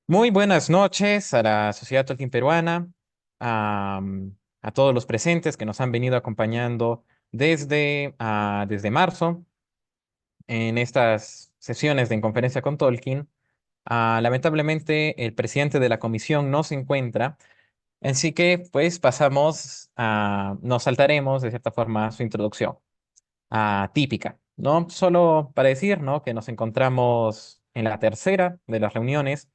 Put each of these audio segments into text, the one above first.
Muy buenas noches a la sociedad Tolkien peruana, a, a todos los presentes que nos han venido acompañando desde marzo en estas sesiones de conferencia con Tolkien. Lamentablemente, el presidente de la comisión no se encuentra, así que pues nos saltaremos de cierta forma su introducción típica, ¿no? Solo para decir, ¿no? Que nos encontramos en la tercera de las reuniones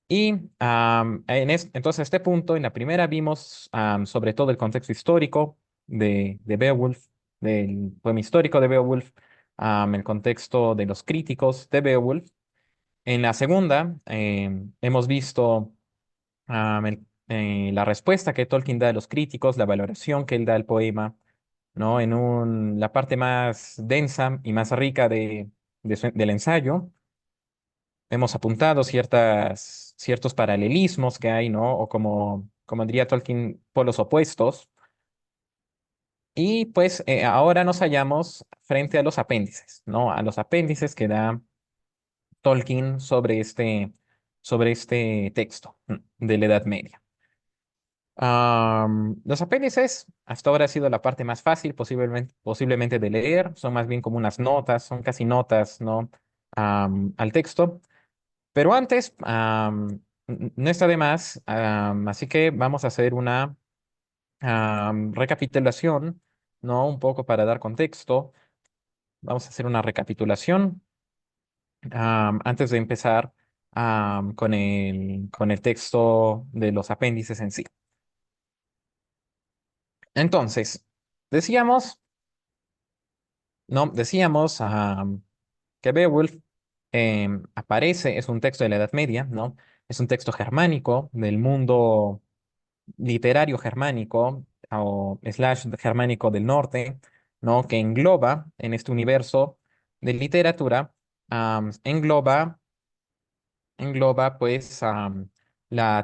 y entonces, a este punto, en la primera vimos sobre todo el contexto histórico de Beowulf, del poema histórico de Beowulf, el contexto de los críticos de Beowulf. En la segunda, hemos visto la respuesta que Tolkien da a los críticos, la valoración que él da al poema, ¿no? La parte más densa y más rica del ensayo hemos apuntado ciertos paralelismos que hay, ¿no? O como diría Tolkien, polos opuestos. Y pues ahora nos hallamos frente a los apéndices, ¿no? A los apéndices que da Tolkien sobre este texto de la Edad Media. Los apéndices hasta ahora ha sido la parte más fácil posiblemente de leer, son más bien como unas notas, son casi notas, ¿no? Al texto. Pero antes, no está de más, así que vamos a hacer una recapitulación, ¿no? Un poco para dar contexto. Vamos a hacer una recapitulación antes de empezar con el texto de los apéndices en sí. Entonces, decíamos, ¿no? Decíamos que Beowulf aparece, es un texto de la Edad Media, ¿no? Es un texto germánico del mundo literario germánico o slash germánico del norte, ¿no? Que engloba en este universo de literatura, engloba pues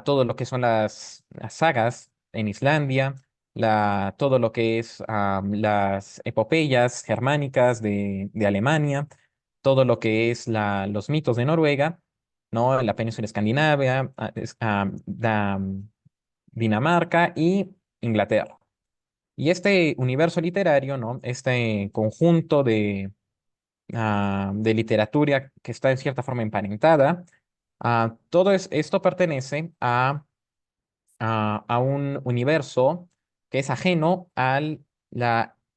todo lo que son las sagas en Islandia, todo lo que es las epopeyas germánicas de Alemania, todo lo que es los mitos de Noruega, ¿no? La península escandinavia, Dinamarca y Inglaterra. Y este universo literario, ¿no? Este conjunto de literatura que está en cierta forma emparentada, esto pertenece a un universo que es ajeno al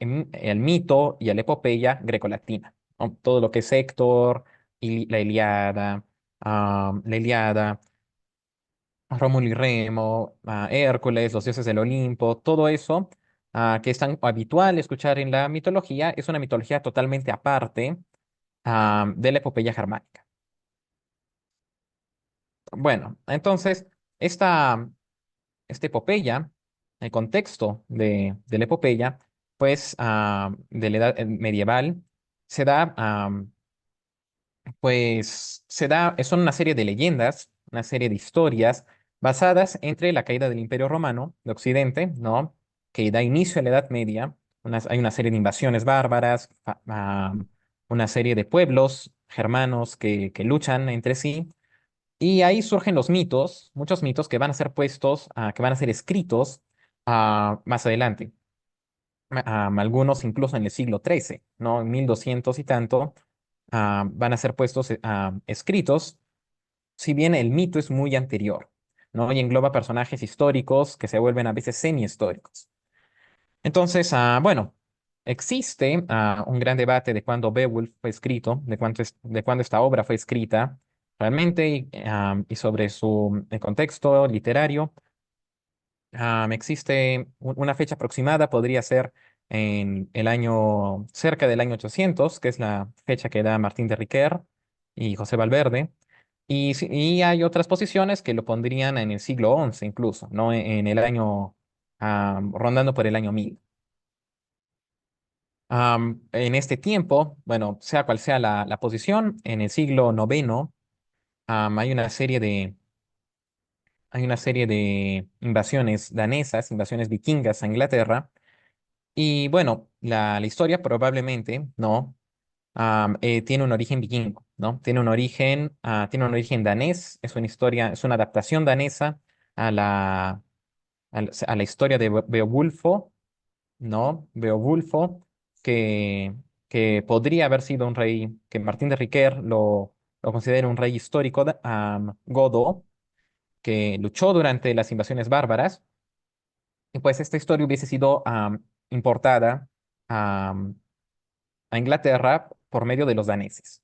mito y a la epopeya grecolatina, ¿no? Todo lo que es Héctor, y la Ilíada, Rómulo y Remo, Hércules, los dioses del Olimpo, todo eso que es tan habitual escuchar en la mitología, es una mitología totalmente aparte de la epopeya germánica. Bueno, entonces, esta, esta epopeya, el contexto de la epopeya, pues de la edad medieval, se da, son una serie de leyendas, una serie de historias basadas entre la caída del Imperio Romano de Occidente, ¿no? Que da inicio a la Edad Media. Hay una serie de invasiones bárbaras, una serie de pueblos germanos que luchan entre sí. Y ahí surgen los mitos, muchos mitos que van a ser que van a ser escritos más adelante. Algunos incluso en el siglo XIII, ¿no? En 1200 y tanto, van a ser puestos, escritos, si bien el mito es muy anterior, ¿no? Y engloba personajes históricos que se vuelven a veces semi-históricos. Entonces, bueno, existe un gran debate de cuándo Beowulf fue escrito, de cuándo esta obra fue escrita realmente, y sobre su contexto literario. Existe una fecha aproximada, podría ser cerca del año 800, que es la fecha que da Martín de Riquer y José Valverde. Y hay otras posiciones que lo pondrían en el siglo XI incluso, ¿no? En el año, rondando por el año 1000. En este tiempo, bueno, sea cual sea la posición, en el siglo noveno, am, hay una serie de, hay una serie de invasiones danesas, invasiones vikingas a Inglaterra. Y bueno, la historia probablemente, ¿no? tiene un origen vikingo, ¿no? Tiene un origen danés, es una historia, es una adaptación danesa a la historia de Beowulfo, ¿no? Beowulfo, que, que podría haber sido un rey, que Martín de Riquer lo considera un rey histórico, godo, que luchó durante las invasiones bárbaras, y pues esta historia hubiese sido importada am, a Inglaterra por medio de los daneses.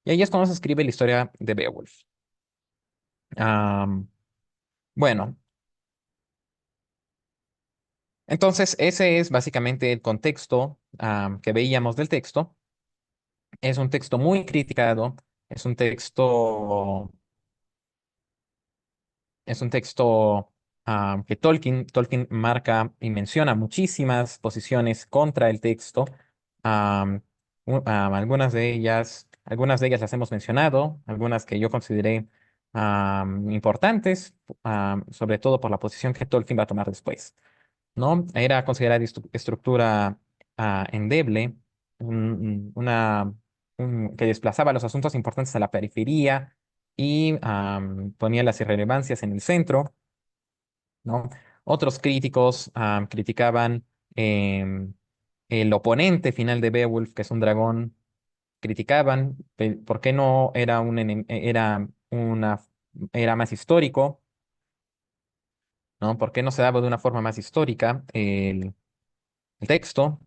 Y ahí es cuando se escribe la historia de Beowulf. Am, bueno, entonces ese es básicamente el contexto que veíamos del texto. Es un texto muy criticado, es un texto, es un texto que Tolkien marca y menciona muchísimas posiciones contra el texto. Am, algunas de ellas las hemos mencionado, algunas que yo consideré importantes, sobre todo por la posición que Tolkien va a tomar después. ¿No? Era considerada estructura endeble, que desplazaba los asuntos importantes a la periferia y ponía las irrelevancias en el centro, ¿no? Otros críticos criticaban em, el oponente final de Beowulf, que es un dragón, criticaban por qué no era era más histórico, ¿no? ¿Por qué no se daba de una forma más histórica el texto?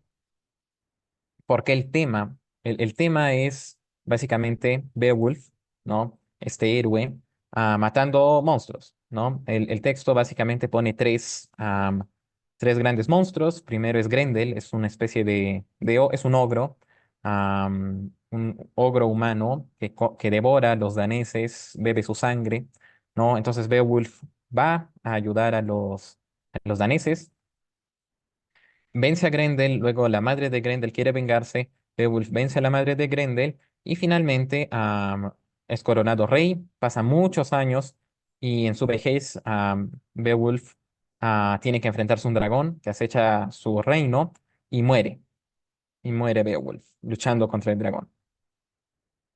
Porque el tema es básicamente Beowulf, ¿no? Este héroe matando monstruos, ¿no? El texto básicamente pone tres grandes monstruos. Primero es Grendel, es una especie es un ogro, un ogro humano que devora a los daneses, bebe su sangre, ¿no? Entonces Beowulf va a ayudar a los daneses, vence a Grendel, luego la madre de Grendel quiere vengarse, Beowulf vence a la madre de Grendel y finalmente es coronado rey, pasa muchos años y en su vejez Beowulf tiene que enfrentarse a un dragón que acecha su reino y muere Beowulf luchando contra el dragón.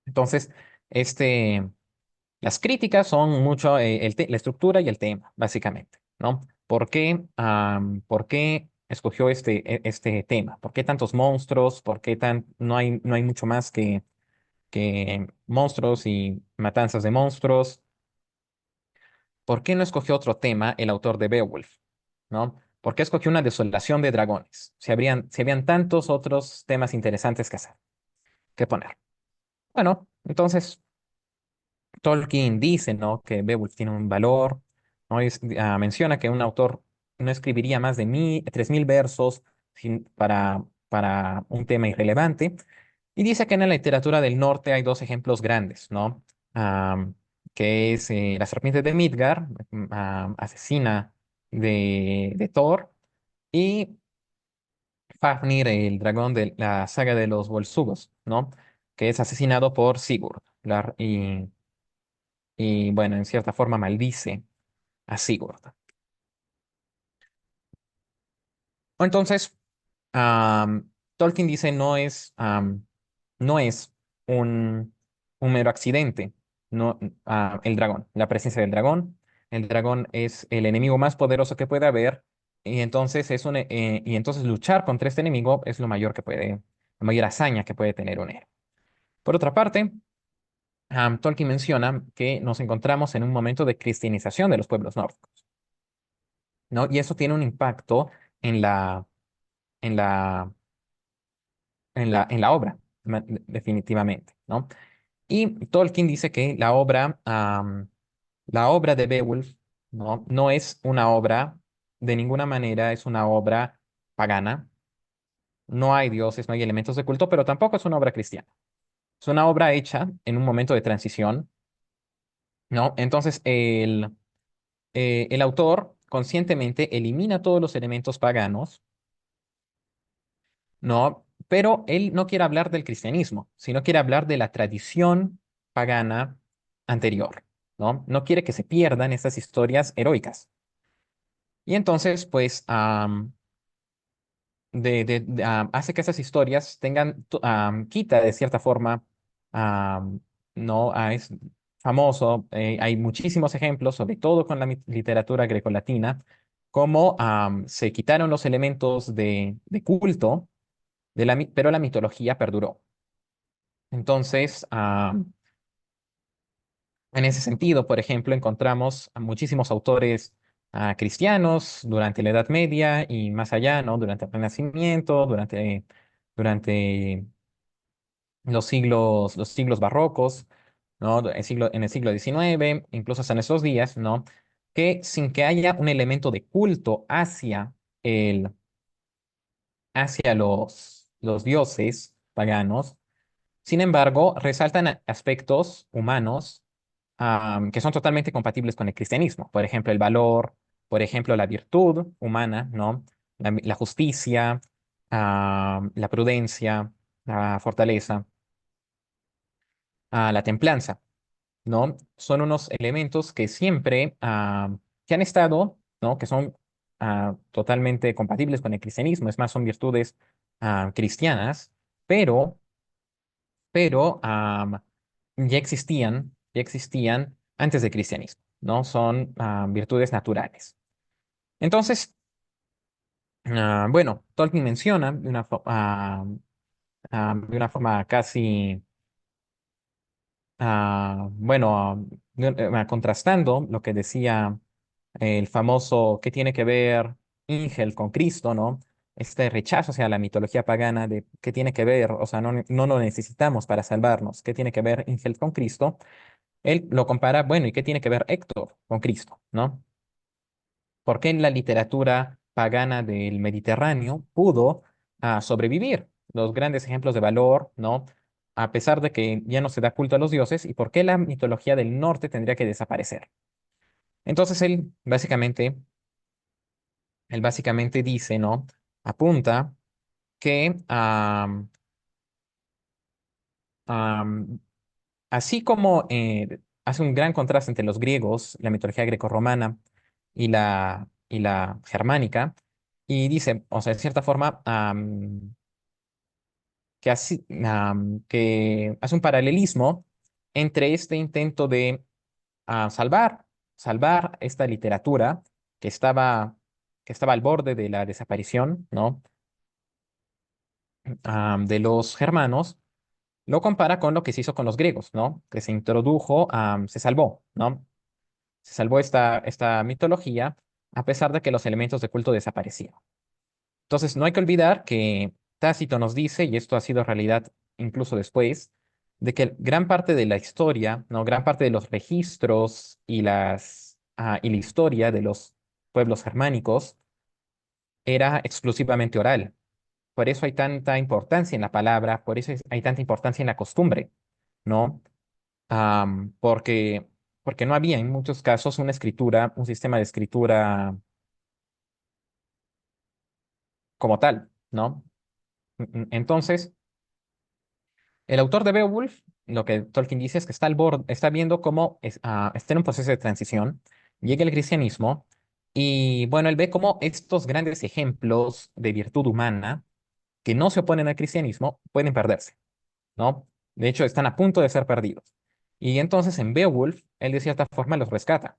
Entonces, este, las críticas son mucho la estructura y el tema, básicamente, ¿no? ¿Por qué escogió este tema? ¿Por qué tantos monstruos? ¿Por qué no hay mucho más que monstruos y matanzas de monstruos? ¿Por qué no escogió otro tema el autor de Beowulf? ¿No? ¿Por qué escogió una desolación de dragones? Si habían tantos otros temas interesantes que hacer, que poner. Bueno, entonces Tolkien dice, ¿no? Que Beowulf tiene un valor, ¿no? Menciona que un autor no escribiría más de 3.000 versos para un tema irrelevante. Y dice que en la literatura del norte hay dos ejemplos grandes, ¿no? Am, que es la serpiente de Midgard, asesina de Thor, y Fafnir, el dragón de la saga de los Volsugos, ¿no? Que es asesinado por Sigurd. Y bueno, en cierta forma maldice a Sigurd. Entonces, Tolkien dice no es un mero accidente, no, el dragón, la presencia del dragón. El dragón es el enemigo más poderoso que puede haber y entonces luchar contra este enemigo es la mayor hazaña que puede tener un héroe. Por otra parte, Tolkien menciona que nos encontramos en un momento de cristianización de los pueblos nórdicos, ¿no? Y eso tiene un impacto en la, en la, en la obra, definitivamente, ¿no? Y Tolkien dice que la obra de Beowulf, ¿no? No es una obra, de ninguna manera es una obra pagana, no hay dioses, no hay elementos de culto, pero tampoco es una obra cristiana. Es una obra hecha en un momento de transición, ¿no? Entonces, el autor conscientemente elimina todos los elementos paganos, ¿no? Pero él no quiere hablar del cristianismo, sino quiere hablar de la tradición pagana anterior, ¿no? No quiere que se pierdan estas historias heroicas. Y entonces, pues, hace que esas historias tengan, quita de cierta forma, am, no, es famoso, hay muchísimos ejemplos, sobre todo con la literatura grecolatina, cómo se quitaron los elementos de culto, pero la mitología perduró. Entonces, en ese sentido, por ejemplo, encontramos a muchísimos autores cristianos durante la Edad Media y más allá, ¿no? Durante el Renacimiento, durante los siglos barrocos, ¿no? En el siglo XIX, incluso hasta en estos días, ¿no? Que sin que haya un elemento de culto el, hacia los dioses paganos, sin embargo, resaltan aspectos humanos que son totalmente compatibles con el cristianismo. Por ejemplo, el valor, por ejemplo, la virtud humana, ¿no? La justicia, la prudencia, la fortaleza, la templanza, ¿no? Son unos elementos que siempre, que han estado, ¿no? Que son totalmente compatibles con el cristianismo. Es más, son virtudes cristianas, pero ya existían antes del cristianismo, ¿no? Son virtudes naturales. Entonces, bueno, Tolkien menciona de una forma casi, bueno, contrastando lo que decía el famoso, ¿qué tiene que ver Ingel con Cristo, ¿no? Este rechazo hacia la mitología pagana de qué tiene que ver, o sea, no lo necesitamos para salvarnos, ¿qué tiene que ver Ingel con Cristo? Él lo compara, bueno, ¿y qué tiene que ver Héctor con Cristo, ¿no? ¿Por qué en la literatura pagana del Mediterráneo pudo sobrevivir los grandes ejemplos de valor, ¿no? A pesar de que ya no se da culto a los dioses, ¿y por qué la mitología del norte tendría que desaparecer? Entonces él básicamente dice, ¿no? Apunta que am, así como hace un gran contraste entre los griegos, la mitología grecorromana y la germánica, y dice, o sea, de cierta forma, que hace un paralelismo entre este intento de salvar esta literatura que estaba, que estaba al borde de la desaparición, ¿no? De los germanos, lo compara con lo que se hizo con los griegos, ¿no? Que se introdujo, se salvó, ¿no? Se salvó esta mitología a pesar de que los elementos de culto desaparecieron. Entonces, no hay que olvidar que Tácito nos dice, y esto ha sido realidad incluso después, de que gran parte de la historia, ¿no? Gran parte de los registros y la historia de los pueblos germánicos era exclusivamente oral. Por eso hay tanta importancia en la palabra, por eso hay tanta importancia en la costumbre, ¿no? Porque, porque no había en muchos casos una escritura, un sistema de escritura como tal, ¿no? Entonces, el autor de Beowulf, lo que Tolkien dice es que está al borde, está viendo cómo está en un proceso de transición, llega el cristianismo, y bueno, él ve cómo estos grandes ejemplos de virtud humana que no se oponen al cristianismo pueden perderse, ¿no? De hecho, están a punto de ser perdidos. Y entonces en Beowulf, él de cierta forma los rescata.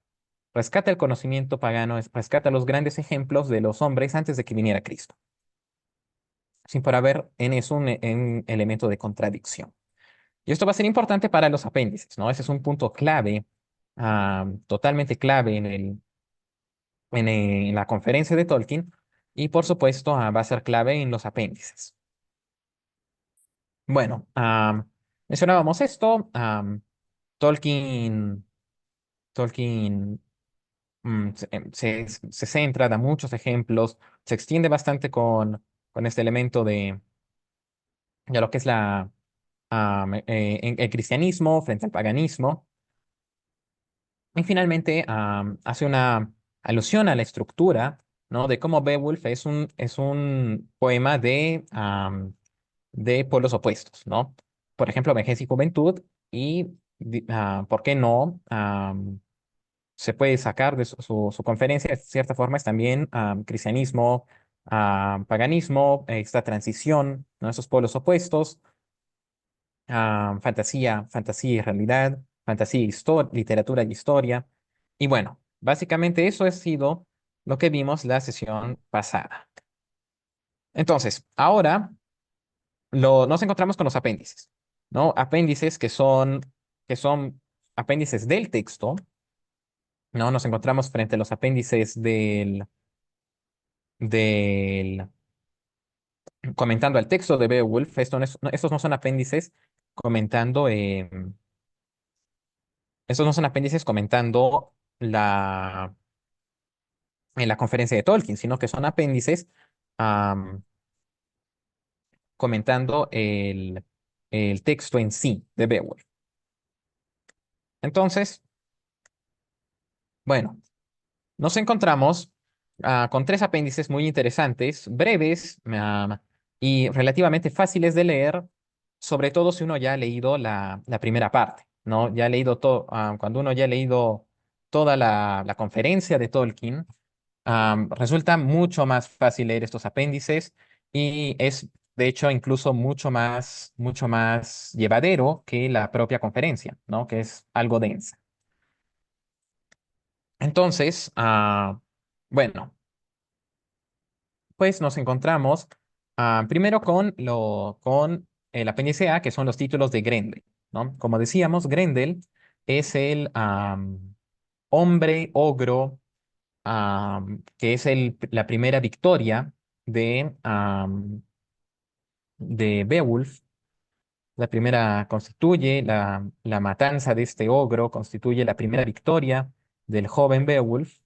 Rescata el conocimiento pagano, rescata los grandes ejemplos de los hombres antes de que viniera Cristo, sin por haber en eso un elemento de contradicción. Y esto va a ser importante para los apéndices, ¿no? Ese es un punto clave, totalmente clave en la conferencia de Tolkien, y por supuesto va a ser clave en los apéndices. Bueno, mencionábamos esto. Tolkien, Tolkien se centra, da muchos ejemplos, se extiende bastante con este elemento de lo que es el cristianismo frente al paganismo. Y finalmente hace una alusión a la estructura, ¿no? De cómo Beowulf es un poema de pueblos opuestos, ¿no? Por ejemplo, vejez y juventud, y ¿por qué no? Se puede sacar de su conferencia, de cierta forma, es también cristianismo, paganismo, esta transición, ¿no? Esos polos opuestos, fantasía y realidad, fantasía y literatura y historia. Y bueno, básicamente eso ha sido lo que vimos la sesión pasada. Entonces, ahora nos encontramos con los apéndices, ¿no? Apéndices que son apéndices del texto, ¿no? Nos encontramos frente a los apéndices del comentando al texto de Beowulf. Estos no son apéndices comentando, estos no son apéndices comentando la, en la conferencia de Tolkien, sino que son apéndices am, comentando el texto en sí de Beowulf. Entonces, bueno, nos encontramos con tres apéndices muy interesantes, breves, y relativamente fáciles de leer, sobre todo si uno ya ha leído la primera parte, ¿no? Ya ha leído todo, cuando uno ya ha leído toda la conferencia de Tolkien, resulta mucho más fácil leer estos apéndices y es, de hecho, incluso mucho más llevadero que la propia conferencia, ¿no? Que es algo densa. Entonces, bueno, pues nos encontramos primero con el apéndice A, que son los títulos de Grendel, ¿no? Como decíamos, Grendel es el hombre ogro, que es la primera victoria de Beowulf. La primera constituye la matanza de este ogro, constituye la primera victoria del joven Beowulf.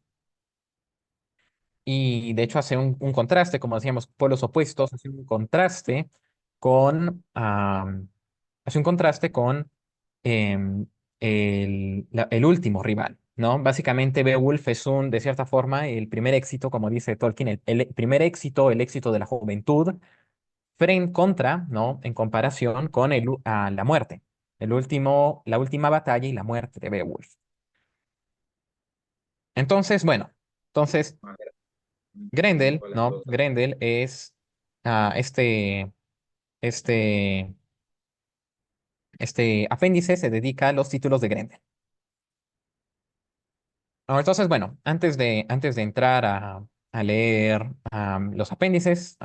Y de hecho hace un contraste, como decíamos, polos opuestos, hace un contraste con em, el último rival, ¿no? Básicamente Beowulf es de cierta forma, el primer éxito, como dice Tolkien, el primer éxito, el éxito de la juventud, contra, ¿no? En comparación con la muerte, la última batalla y la muerte de Beowulf. Entonces, bueno, entonces Grendel, ¿no? Grendel es ah, este, este, este apéndice se dedica a los títulos de Grendel. Entonces, bueno, antes de entrar a leer los apéndices,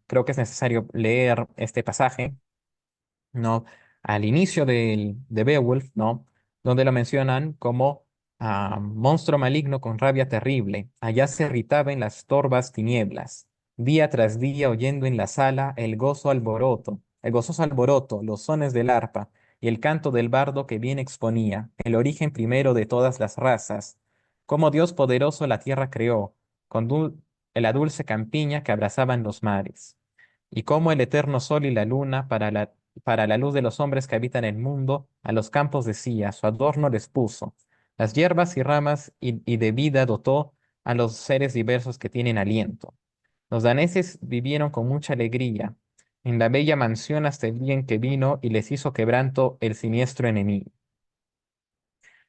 creo que es necesario leer este pasaje, ¿no? Al inicio de Beowulf, ¿no? Donde lo mencionan como monstruo maligno con rabia terrible. Allá se irritaba en las torvas tinieblas, día tras día oyendo en la sala el gozoso alboroto, los sones del arpa y el canto del bardo que bien exponía, el origen primero de todas las razas, cómo Dios poderoso la tierra creó, con la dulce campiña que abrazaban los mares, y cómo el eterno sol y la luna para la luz de los hombres que habitan el mundo, a los campos decía, su adorno les puso, las hierbas y ramas y de vida dotó a los seres diversos que tienen aliento. Los daneses vivieron con mucha alegría en la bella mansión hasta el día en que vino y les hizo quebranto el siniestro enemigo.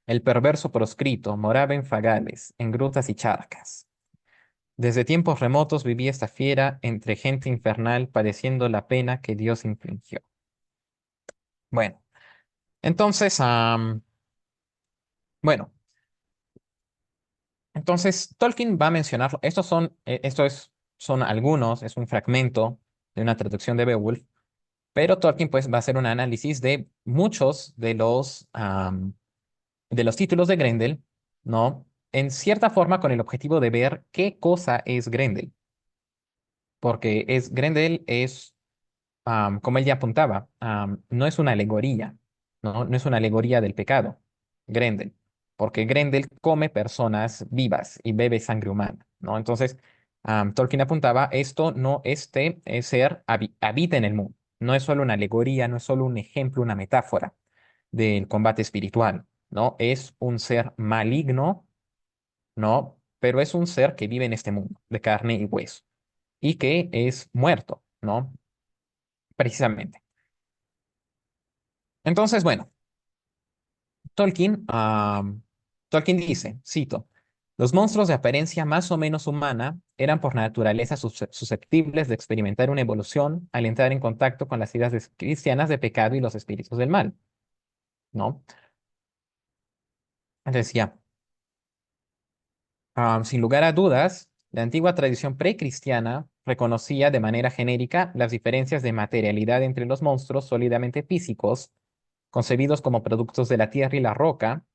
El perverso proscrito moraba en fagales, en grutas y charcas. Desde tiempos remotos vivía esta fiera entre gente infernal padeciendo la pena que Dios infligió. Bueno, entonces, bueno, entonces Tolkien va a mencionarlo. Son algunos, es un fragmento de una traducción de Beowulf, pero Tolkien pues va a hacer un análisis de muchos de los títulos de Grendel, ¿no? En cierta forma con el objetivo de ver qué cosa es Grendel, porque Grendel es como él ya apuntaba, no es una alegoría, ¿no? No es una alegoría del pecado, Grendel, porque Grendel come personas vivas y bebe sangre humana, ¿no? Entonces, Tolkien apuntaba, este ser habita en el mundo, no es solo una alegoría, no es solo un ejemplo, una metáfora del combate espiritual, ¿no? Es un ser maligno, ¿no? Pero es un ser que vive en este mundo, de carne y hueso, y que es muerto, ¿no? Precisamente. Entonces, bueno, Tolkien, Tolkien dice, cito, Los monstruos de apariencia más o menos humana eran por naturaleza susceptibles de experimentar una evolución al entrar en contacto con las ideas cristianas de pecado y los espíritus del mal, ¿no? Entonces decía, sin lugar a dudas, la antigua tradición precristiana reconocía de manera genérica las diferencias de materialidad entre los monstruos sólidamente físicos, concebidos como productos de la tierra y la roca,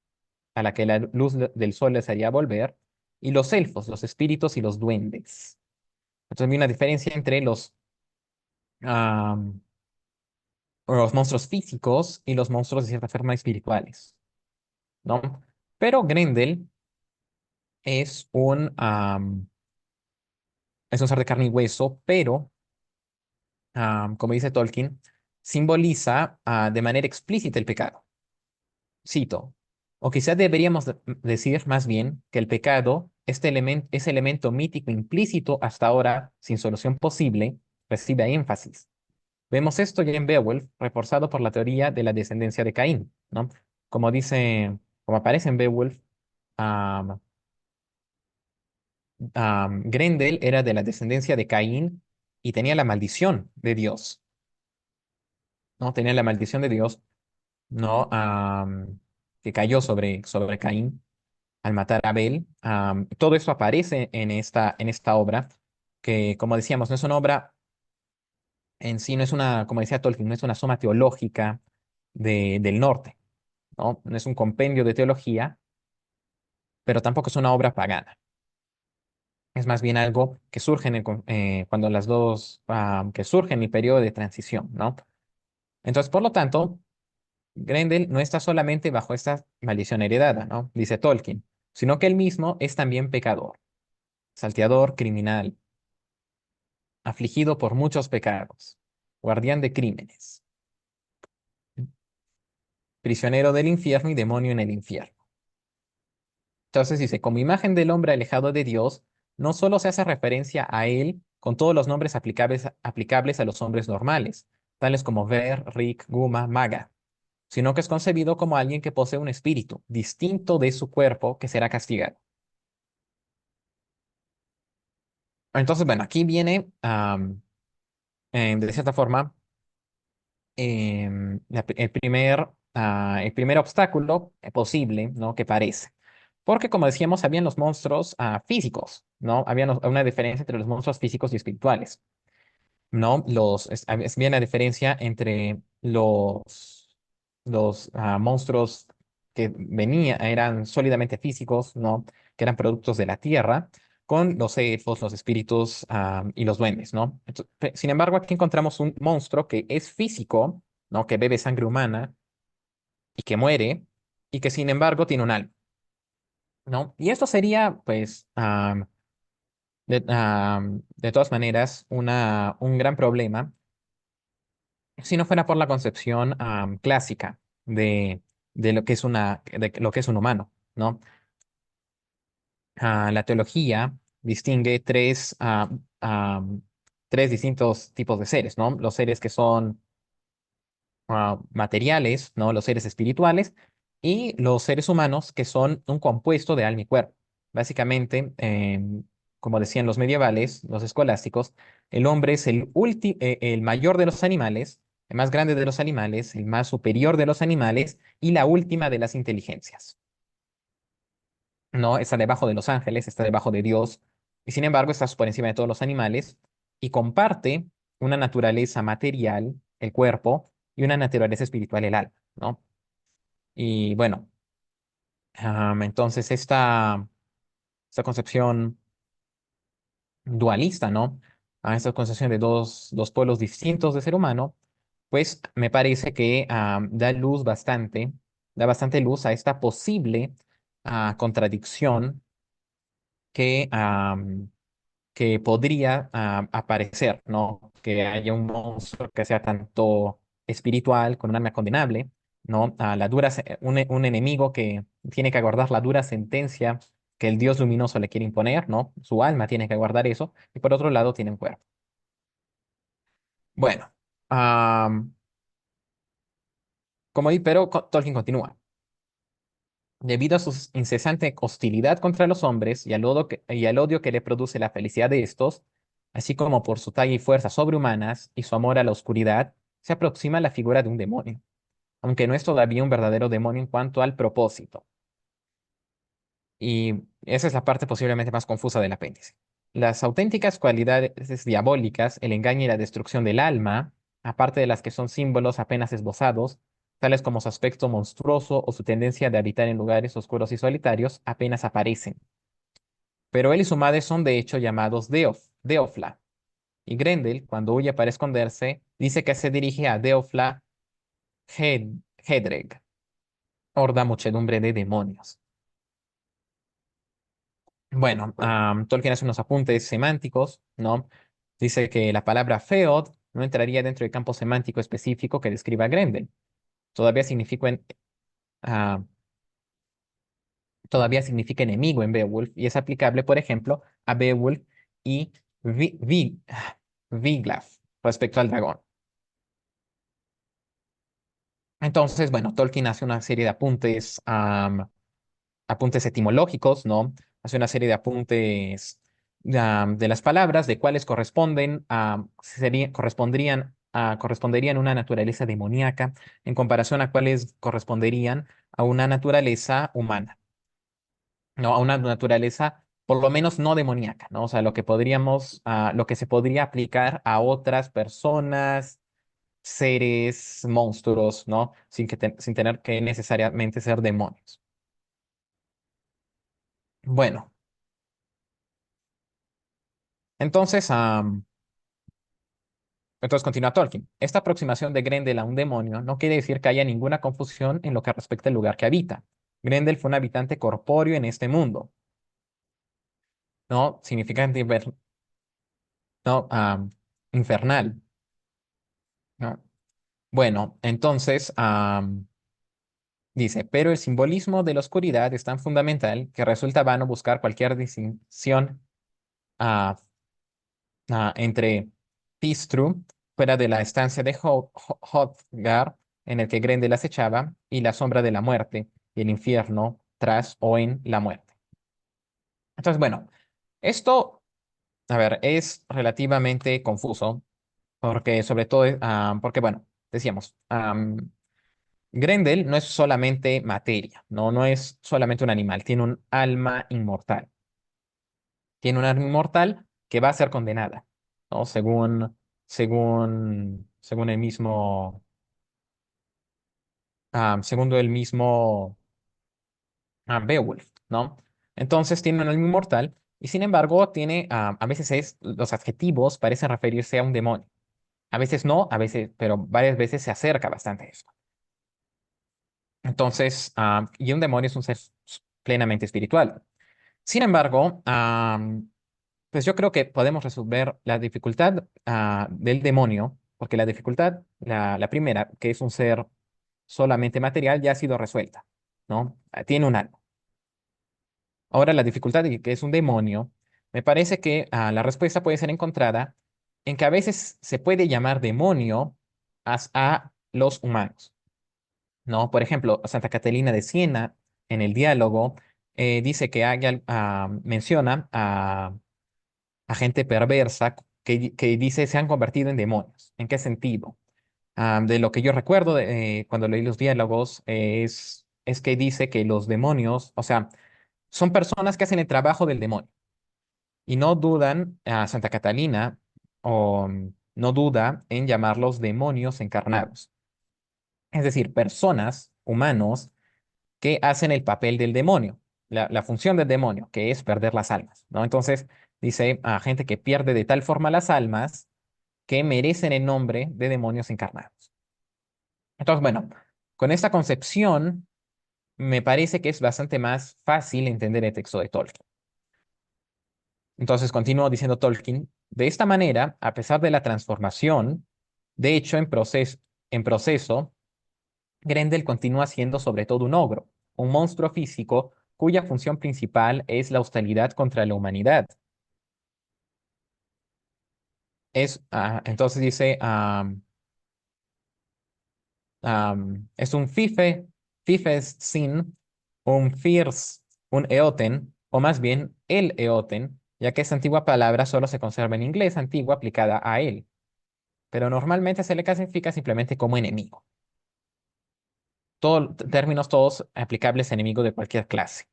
a la que la luz del sol les haría volver, y los elfos, los espíritus y los duendes. Entonces había una diferencia entre am, los monstruos físicos y los monstruos de cierta forma espirituales, ¿no? Pero Grendel es es un ser de carne y hueso, pero como dice Tolkien, simboliza de manera explícita el pecado. Cito, o quizá deberíamos decir más bien que el pecado, ese elemento mítico implícito hasta ahora sin solución posible, recibe énfasis. Vemos esto ya en Beowulf, reforzado por la teoría de la descendencia de Caín, ¿no? Como dice, como aparece en Beowulf, am, Grendel era de la descendencia de Caín y tenía la maldición de Dios, ¿no? Tenía la maldición de Dios, ¿no? Que cayó sobre Caín al matar a Abel. Todo esto aparece en esta obra, que como decíamos, no es una obra en sí, no es una, como decía Tolkien, no es una suma teológica del norte, ¿no? No es un compendio de teología, pero tampoco es una obra pagana. Es más bien algo que surge cuando las dos, que surge en el periodo de transición, ¿no? Entonces, por lo tanto, Grendel no está solamente bajo esta maldición heredada, ¿no? Dice Tolkien, sino que él mismo es también pecador, salteador, criminal, afligido por muchos pecados, guardián de crímenes, prisionero del infierno y demonio en el infierno. Entonces dice, como imagen del hombre alejado de Dios, no solo se hace referencia a él con todos los nombres aplicables a los hombres normales, tales como Ver, Rick, Guma, Maga, sino que es concebido como alguien que posee un espíritu distinto de su cuerpo que será castigado. Entonces, bueno, aquí viene, de cierta forma, el primer obstáculo posible, ¿no? Que parece. Porque, como decíamos, habían los monstruos físicos, ¿no? Había una diferencia entre los monstruos físicos y espirituales, ¿no? Es bien la diferencia entre los monstruos que eran sólidamente físicos, ¿no? Que eran productos de la tierra, con los elfos, los espíritus y los duendes, ¿no? Sin embargo, aquí encontramos un monstruo que es físico, ¿no? Que bebe sangre humana y que muere, y que sin embargo tiene un alma, ¿no? Y esto sería, pues, de todas maneras, un gran problema si no fuera por la concepción clásica de lo que es de lo que es un humano, ¿no? La teología distingue tres distintos tipos de seres, ¿no? Los seres que son materiales, ¿no? Los seres espirituales y los seres humanos que son un compuesto de alma y cuerpo. Básicamente, como decían los medievales, los escolásticos, el hombre es el mayor de los animales, el más grande de los animales, el más superior de los animales y la última de las inteligencias. ¿No? Está debajo de los ángeles, está debajo de Dios y sin embargo está por encima de todos los animales y comparte una naturaleza material, el cuerpo, y una naturaleza espiritual, el alma, ¿no? Y bueno, entonces esta concepción dualista, ¿no? A esta concepción de dos pueblos distintos de ser humano, pues me parece que da bastante luz a esta posible contradicción que, que podría aparecer, ¿no? Que haya un monstruo que sea tanto espiritual, con un alma condenable, ¿no? Un enemigo que tiene que aguardar la dura sentencia que el Dios luminoso le quiere imponer, ¿no? Su alma tiene que aguardar eso, y por otro lado tiene un cuerpo. Bueno, am, pero Tolkien continúa. Debido a su incesante hostilidad contra los hombres y al odio que le produce la felicidad de estos, así como por su talla y fuerza sobrehumanas y su amor a la oscuridad, se aproxima a la figura de un demonio, aunque no es todavía un verdadero demonio en cuanto al propósito. Y esa es la parte posiblemente más confusa del apéndice. Las auténticas cualidades diabólicas, el engaño y la destrucción del alma, aparte de las que son símbolos apenas esbozados, tales como su aspecto monstruoso o su tendencia de habitar en lugares oscuros y solitarios, apenas aparecen. Pero él y su madre son de hecho llamados Deofla. Y Grendel, cuando huye para esconderse, dice que se dirige a Deofla Hedreg, horda muchedumbre de demonios. Bueno, Tolkien hace unos apuntes semánticos, ¿no? Dice que la palabra feod no entraría dentro del campo semántico específico que describe a Grendel. Todavía significa, ah, todavía significa enemigo en Beowulf y es aplicable, por ejemplo, a Beowulf y Wiglaf respecto al dragón. Entonces, bueno, Tolkien hace una serie de apuntes, apuntes etimológicos, ¿no? Hace una serie de apuntes de las palabras, de cuáles corresponderían a una naturaleza demoníaca en comparación a cuáles corresponderían a una naturaleza humana, ¿no? A una naturaleza por lo menos no demoníaca, ¿no? O sea, lo que se podría aplicar a otras personas, seres, monstruos, ¿no? Sin tener que necesariamente ser demonios. Bueno, entonces, entonces continúa Tolkien. Esta aproximación de Grendel a un demonio no quiere decir que haya ninguna confusión en lo que respecta al lugar que habita. Grendel fue un habitante corpóreo en este mundo, ¿no? Significa no, infernal, ¿no? Bueno, entonces dice, pero el simbolismo de la oscuridad es tan fundamental que resulta vano buscar cualquier distinción ah, entre Tistru, fuera de la estancia de Hrothgar, en el que Grendel acechaba, y la sombra de la muerte y el infierno tras o en la muerte. Entonces, bueno, esto, a ver, es relativamente confuso, porque sobre todo, porque bueno, decíamos, Grendel no es solamente materia, no es solamente un animal, tiene un alma inmortal. Tiene un alma inmortal que va a ser condenada, ¿no? Según el mismo, según el mismo Beowulf, ¿no? Entonces tiene un alma inmortal y sin embargo tiene, a veces los adjetivos parecen referirse a un demonio. A veces no, a veces, pero varias veces se acerca bastante a esto. Entonces, y un demonio es un ser plenamente espiritual. Sin embargo, pues yo creo que podemos resolver la dificultad del demonio, porque la dificultad, la primera, que es un ser solamente material, ya ha sido resuelta, ¿no? Tiene un alma. Ahora la dificultad de que es un demonio, me parece que la respuesta puede ser encontrada en que a veces se puede llamar demonio a los humanos, ¿no? Por ejemplo, Santa Catalina de Siena, en el diálogo, dice que menciona a gente perversa que dice se han convertido en demonios. ¿En qué sentido? De lo que yo recuerdo cuando leí los diálogos es que dice que los demonios, o sea, son personas que hacen el trabajo del demonio y no dudan a Santa Catalina o no duda en llamarlos demonios encarnados. Es decir, personas, humanos, que hacen el papel del demonio, la función del demonio, que es perder las almas, ¿no? Entonces, dice a gente que pierde de tal forma las almas que merecen el nombre de demonios encarnados. Entonces, bueno, con esta concepción, me parece que es bastante más fácil entender el texto de Tolkien. Entonces, continúo diciendo Tolkien, de esta manera, a pesar de la transformación, de hecho, en proceso, Grendel continúa siendo sobre todo un ogro, un monstruo físico cuya función principal es la hostilidad contra la humanidad. Entonces dice, es un fife sin un firs, un eoten, o más bien el eoten, ya que esta antigua palabra solo se conserva en inglés antiguo aplicada a él, pero normalmente se le clasifica simplemente como enemigo. Términos todos aplicables a enemigos de cualquier clase.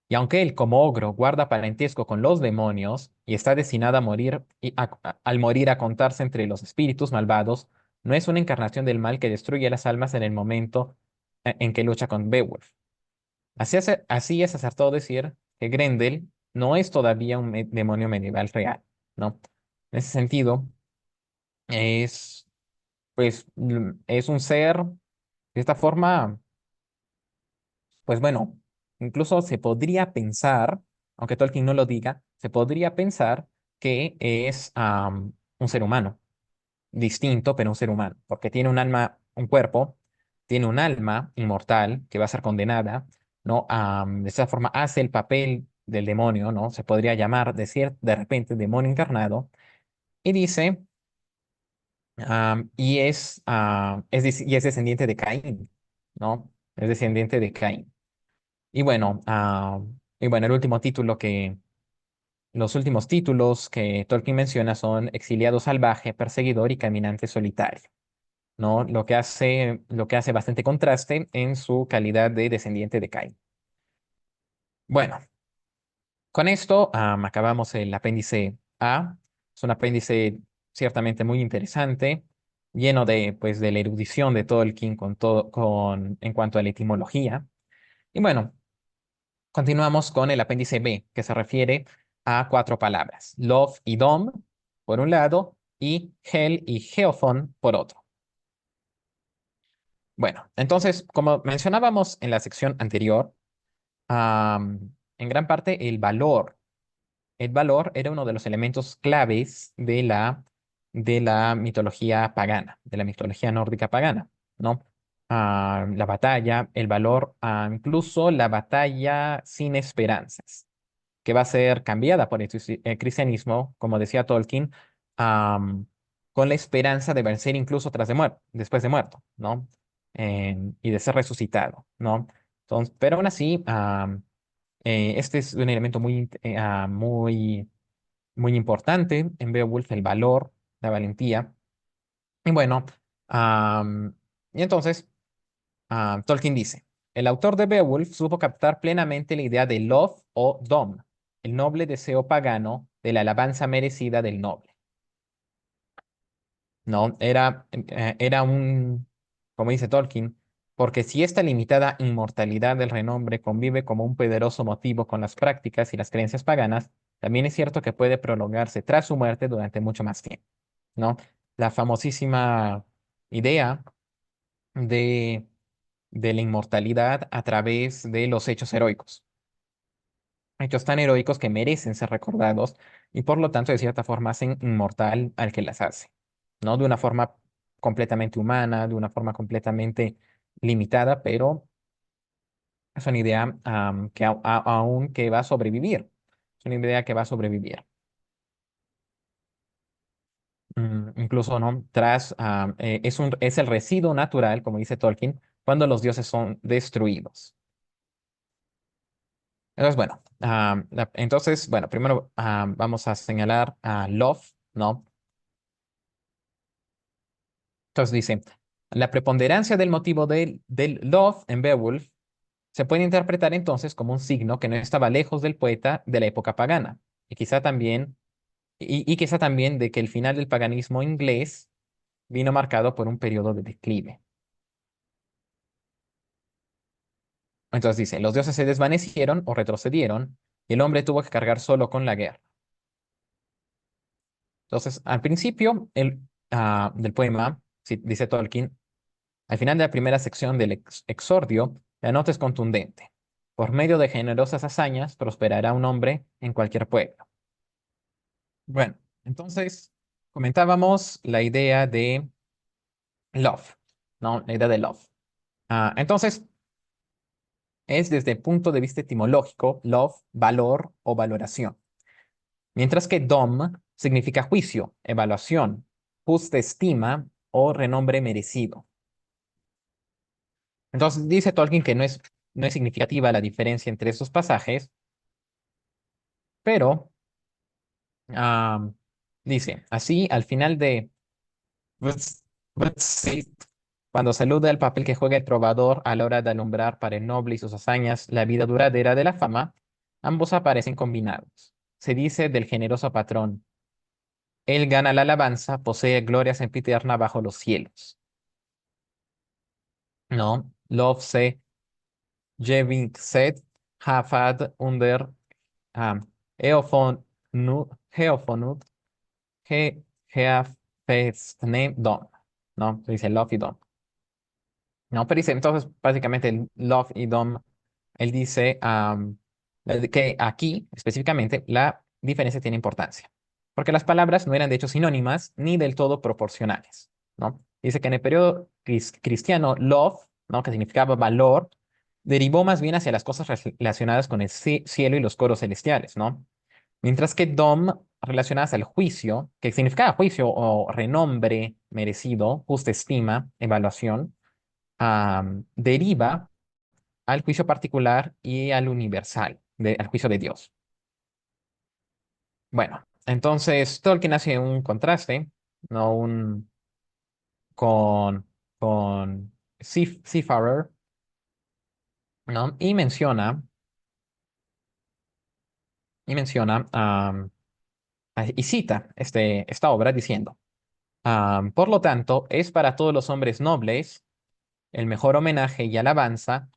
Y aunque él, como ogro, guarda parentesco con los demonios y está destinado a morir y al morir a contarse entre los espíritus malvados, no es una encarnación del mal que destruye las almas en el momento en que lucha con Beowulf. Así es acertado decir que Grendel no es todavía un demonio medieval real, ¿no? En ese sentido, es, es un ser, de esta forma, pues bueno, incluso se podría pensar, aunque Tolkien no lo diga, se podría pensar que es un ser humano, distinto, pero un ser humano, porque tiene un alma, un cuerpo, tiene un alma inmortal que va a ser condenada, ¿no? De esa forma hace el papel del demonio, ¿no? Se podría llamar, decir de repente, demonio encarnado, y dice, y es descendiente de Caín, ¿no? Es descendiente de Caín. Y bueno, el último título los últimos títulos que Tolkien menciona son exiliado salvaje, perseguidor y caminante solitario, ¿no? Lo que hace bastante contraste en su calidad de descendiente de Cain. Bueno, con esto acabamos el apéndice A. Es un apéndice ciertamente muy interesante, lleno pues, de la erudición de Tolkien en cuanto a la etimología. Y bueno, continuamos con el apéndice B, que se refiere a cuatro palabras: love y dom, por un lado, y hel y geophon, por otro. Bueno, entonces, como mencionábamos en la sección anterior, en gran parte el valor era uno de los elementos claves de la mitología pagana, de la mitología nórdica pagana, ¿no? La batalla, el valor, incluso la batalla sin esperanzas, que va a ser cambiada por el cristianismo, como decía Tolkien, am, con la esperanza de vencer incluso después de muerto, ¿no? Y de ser resucitado, ¿no? Entonces, pero aún así, este es un elemento muy importante en Beowulf, el valor, la valentía. Y bueno, am, y entonces Tolkien dice, el autor de Beowulf supo captar plenamente la idea de Love o Dom, el noble deseo pagano de la alabanza merecida del noble. No, era como dice Tolkien, porque si esta limitada inmortalidad del renombre convive como un poderoso motivo con las prácticas y las creencias paganas, también es cierto que puede prolongarse tras su muerte durante mucho más tiempo, ¿no? La famosísima idea de, de la inmortalidad a través de los hechos heroicos. Hechos tan heroicos que merecen ser recordados y por lo tanto de cierta forma hacen inmortal al que las hace, ¿no? De una forma completamente humana, de una forma completamente limitada, pero es una idea aún que va a sobrevivir. Es una idea que va a sobrevivir. Incluso, ¿no? Es el residuo natural, como dice Tolkien, cuando los dioses son destruidos. Entonces, bueno, primero vamos a señalar a Love, ¿no? Entonces dice, la preponderancia del motivo del love en Beowulf se puede interpretar entonces como un signo que no estaba lejos del poeta de la época pagana, y quizá también de que el final del paganismo inglés vino marcado por un periodo de declive. Entonces dice, los dioses se desvanecieron o retrocedieron, y el hombre tuvo que cargar solo con la guerra. Entonces, al principio del poema, dice Tolkien, al final de la primera sección del exordio, la nota es contundente. Por medio de generosas hazañas prosperará un hombre en cualquier pueblo. Bueno, entonces comentábamos la idea de love, ¿no? La idea de love. Entonces, es desde el punto de vista etimológico, love, valor o valoración. Mientras que dom significa juicio, evaluación, justa estima o renombre merecido. Entonces dice Tolkien que no es no es significativa la diferencia entre estos pasajes, pero am, dice, así al final de What's- cuando saluda el papel que juega el trovador a la hora de alumbrar para el noble y sus hazañas la vida duradera de la fama, ambos aparecen combinados. Se dice del generoso patrón, él gana la alabanza, posee gloria sempiterna bajo los cielos. ¿No? Love se Set Hafad under um, Eophon Geophonut Geafestname Dom. ¿No? Se dice Love y Dom. No, pero dice, entonces, básicamente, el Love y Dom, él dice que aquí, específicamente, la diferencia tiene importancia, porque las palabras no eran de hecho sinónimas ni del todo proporcionales, ¿no? Dice que en el periodo cristiano, love, ¿no? Que significaba valor, derivó más bien hacia las cosas relacionadas con el cielo y los coros celestiales, ¿no? Mientras que dom, relacionadas al juicio, que significaba juicio o renombre merecido, justa estima, evaluación, deriva al juicio particular y al universal, al juicio de Dios. Bueno, entonces Tolkien hace un contraste, ¿no? Con, con Seafarer, ¿no? Y cita esta obra diciendo, por lo tanto, es para todos los hombres nobles el mejor homenaje y alabanza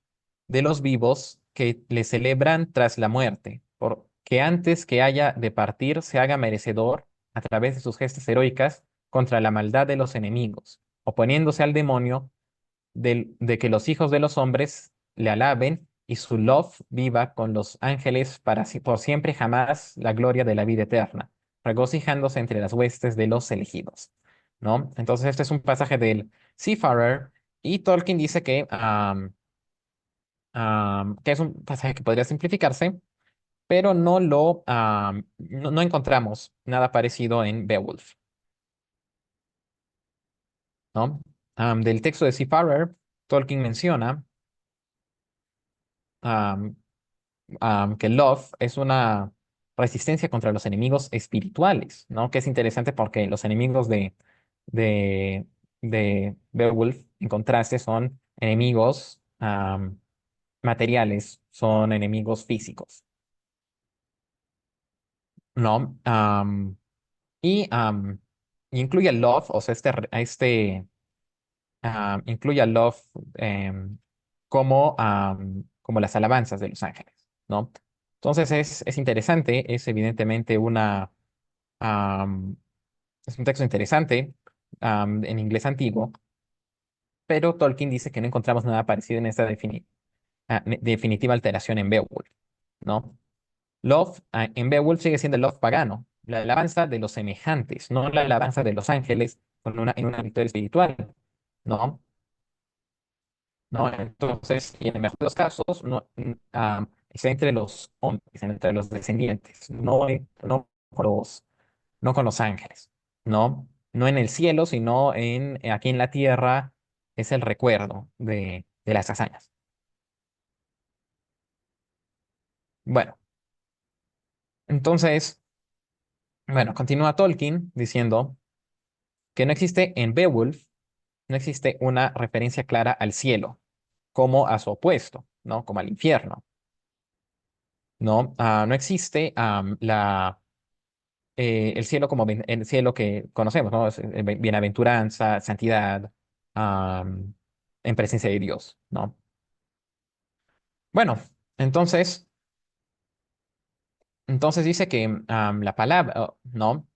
de los vivos que le celebran tras la muerte, porque antes que haya de partir se haga merecedor a través de sus gestas heroicas contra la maldad de los enemigos, oponiéndose al demonio de que los hijos de los hombres le alaben y su love viva con los ángeles para por siempre jamás la gloria de la vida eterna, regocijándose entre las huestes de los elegidos. ¿No? Entonces este es un pasaje del Seafarer y Tolkien dice que es un pasaje que podría simplificarse, pero no encontramos nada parecido en Beowulf, ¿no? Del texto de Seafarer, Tolkien menciona am, que Love es una resistencia contra los enemigos espirituales, ¿no? Que es interesante porque los enemigos de, de Beowulf, en contraste, son enemigos materiales, son enemigos físicos, ¿no? Y incluye a Love, o sea, incluye a Love em, como las alabanzas de los ángeles, ¿no? Entonces es interesante, es evidentemente am, es un texto interesante en inglés antiguo, pero Tolkien dice que no encontramos nada parecido en esta definitiva alteración en Beowulf, ¿no? Love en Beowulf sigue siendo el Love pagano, la alabanza de los semejantes, no la alabanza de los ángeles en una victoria espiritual, ¿no? ¿No? Entonces, y en el mejor de los casos, está entre los hombres, entre los descendientes, no con los ángeles, ¿no? No en el cielo, sino aquí en la tierra, es el recuerdo de las hazañas. Bueno, entonces, bueno, continúa Tolkien diciendo que no existe en Beowulf, no existe una referencia clara al cielo, como a su opuesto, ¿no? Como al infierno, ¿no? No existe el cielo como el cielo que conocemos, ¿no? Bienaventuranza, santidad, am, en presencia de Dios, ¿no? Bueno, entonces, entonces dice que la palabra, ¿no?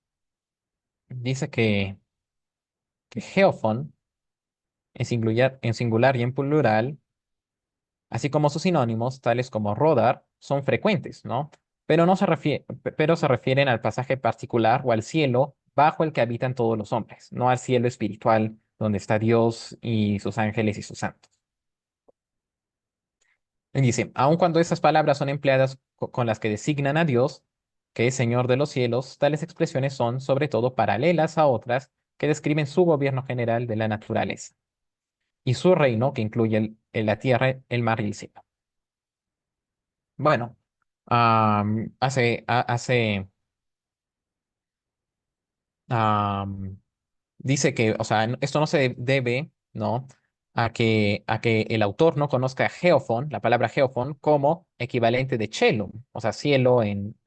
Dice que geofon en singular y en plural, así como sus sinónimos, tales como rodar, son frecuentes, ¿no? Pero no se pero se refieren al pasaje particular o al cielo bajo el que habitan todos los hombres, no al cielo espiritual donde está Dios y sus ángeles y sus santos. Y dice, aun cuando esas palabras son empleadas con las que designan a Dios, que es Señor de los cielos, tales expresiones son sobre todo paralelas a otras que describen su gobierno general de la naturaleza y su reino que incluye la tierra, el mar y el cielo. Bueno, am, dice que, o sea, esto no se debe, ¿no? A que el autor no conozca geofon, la palabra geofon, como equivalente de celum, o sea, cielo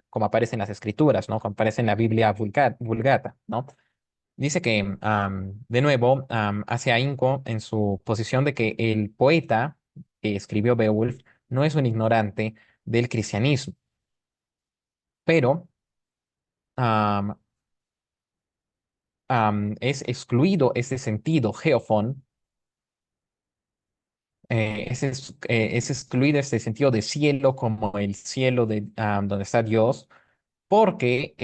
como aparece en las escrituras, ¿no? Como aparece en la Biblia Vulgata, ¿no? Dice que, de nuevo, hace ahínco en su posición de que el poeta que escribió Beowulf no es un ignorante del cristianismo, pero am, es excluido ese sentido, geofon, es excluido ese sentido de cielo como el cielo donde está Dios, porque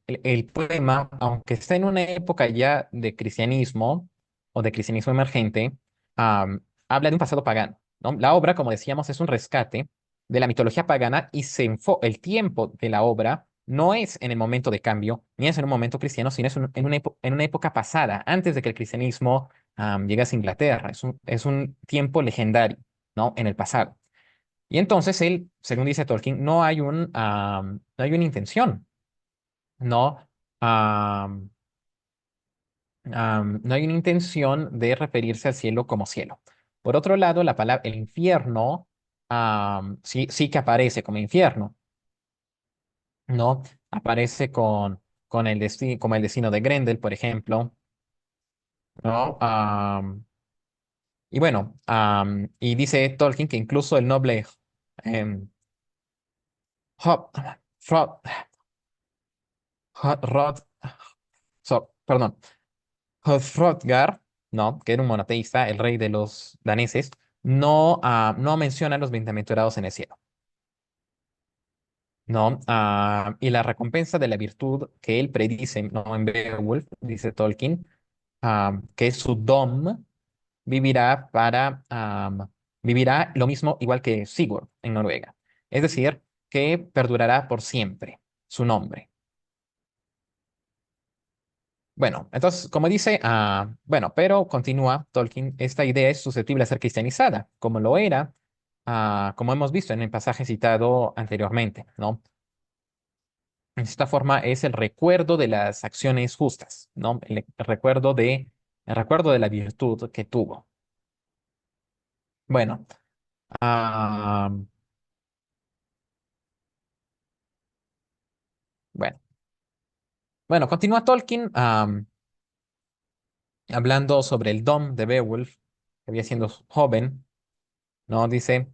el poema, aunque está en una época ya de cristianismo o de cristianismo emergente, habla de un pasado pagano, ¿no? La obra, como decíamos, es un rescate de la mitología pagana y el tiempo de la obra no es en el momento de cambio, ni es en un momento cristiano, sino en una época pasada, antes de que el cristianismo llegase a Inglaterra. Es un tiempo legendario, ¿no? En el pasado. Y entonces él, según dice Tolkien, no hay una intención, no, am, no hay una intención de referirse al cielo como cielo. Por otro lado, la palabra el infierno sí, sí que aparece como infierno, ¿no? Aparece como el destino de Grendel, por ejemplo, ¿no? Y bueno, y dice Tolkien que incluso el noble em, Hob- Frod, Rod, perdón, Hrothgar, ¿no? Que era un monoteísta, el rey de los daneses, no menciona a los bienaventurados en el cielo, ¿no? Y la recompensa de la virtud que él predice, ¿no? En Beowulf, dice Tolkien, que su dom vivirá lo mismo igual que Sigurd en Noruega. Es decir, que perdurará por siempre su nombre. Bueno, entonces, como dice, bueno, pero continúa Tolkien, esta idea es susceptible a ser cristianizada, como lo era, como hemos visto en el pasaje citado anteriormente, ¿no? De esta forma es el recuerdo de las acciones justas, ¿no? El recuerdo de la virtud que tuvo. Bueno, ah, bueno, bueno, continúa Tolkien hablando sobre el Dom de Beowulf, que había siendo joven. ¿No? Dice,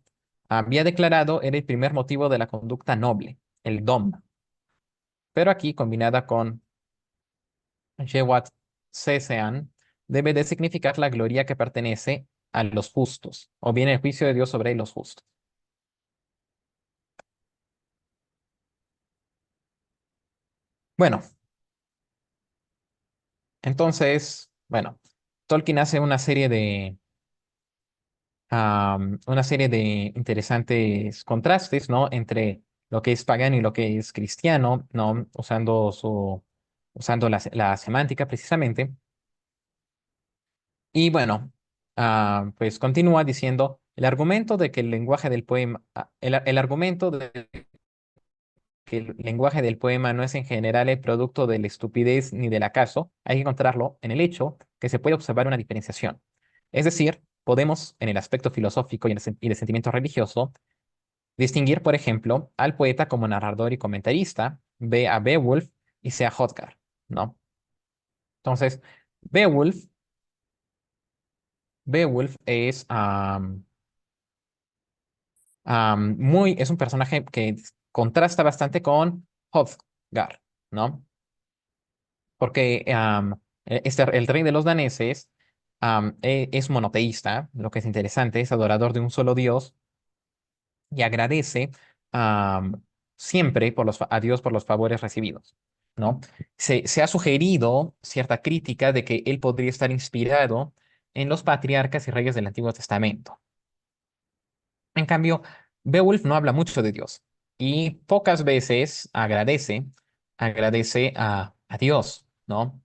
había declarado era el primer motivo de la conducta noble, el dom, pero aquí combinada con Shewat Sesean, debe de significar la gloria que pertenece a los justos, o bien el juicio de Dios sobre los justos. Bueno, entonces, bueno, Tolkien hace una serie de interesantes contrastes, ¿no? Entre lo que es pagano y lo que es cristiano, ¿no? Usando la semántica precisamente. Y bueno, pues continúa diciendo, el argumento de que el lenguaje del poema, el argumento de que el lenguaje del poema no es en general el producto de la estupidez ni del acaso, hay que encontrarlo en el hecho que se puede observar una diferenciación. Es decir, podemos, en el aspecto filosófico y el sentimiento religioso, distinguir, por ejemplo, al poeta como narrador y comentarista, ve a Beowulf y sea Hrothgar, ¿no? Entonces, Beowulf, Beowulf es un personaje que contrasta bastante con Hrothgar, ¿no? Porque el rey de los daneses es monoteísta, lo que es interesante, es adorador de un solo dios y agradece am, siempre a Dios por los favores recibidos, ¿no? Se ha sugerido cierta crítica de que él podría estar inspirado en los patriarcas y reyes del Antiguo Testamento. En cambio, Beowulf no habla mucho de Dios y pocas veces agradece a Dios, ¿no?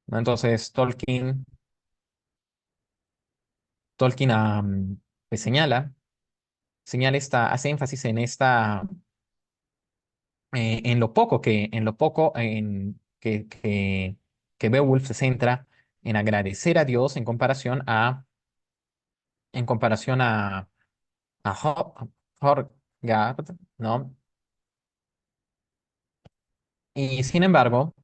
¿No? Entonces, Tolkien pues señala. hace énfasis en en lo poco que Beowulf se centra en agradecer a Dios en comparación a Hrothgar, ¿no? Y sin embargo,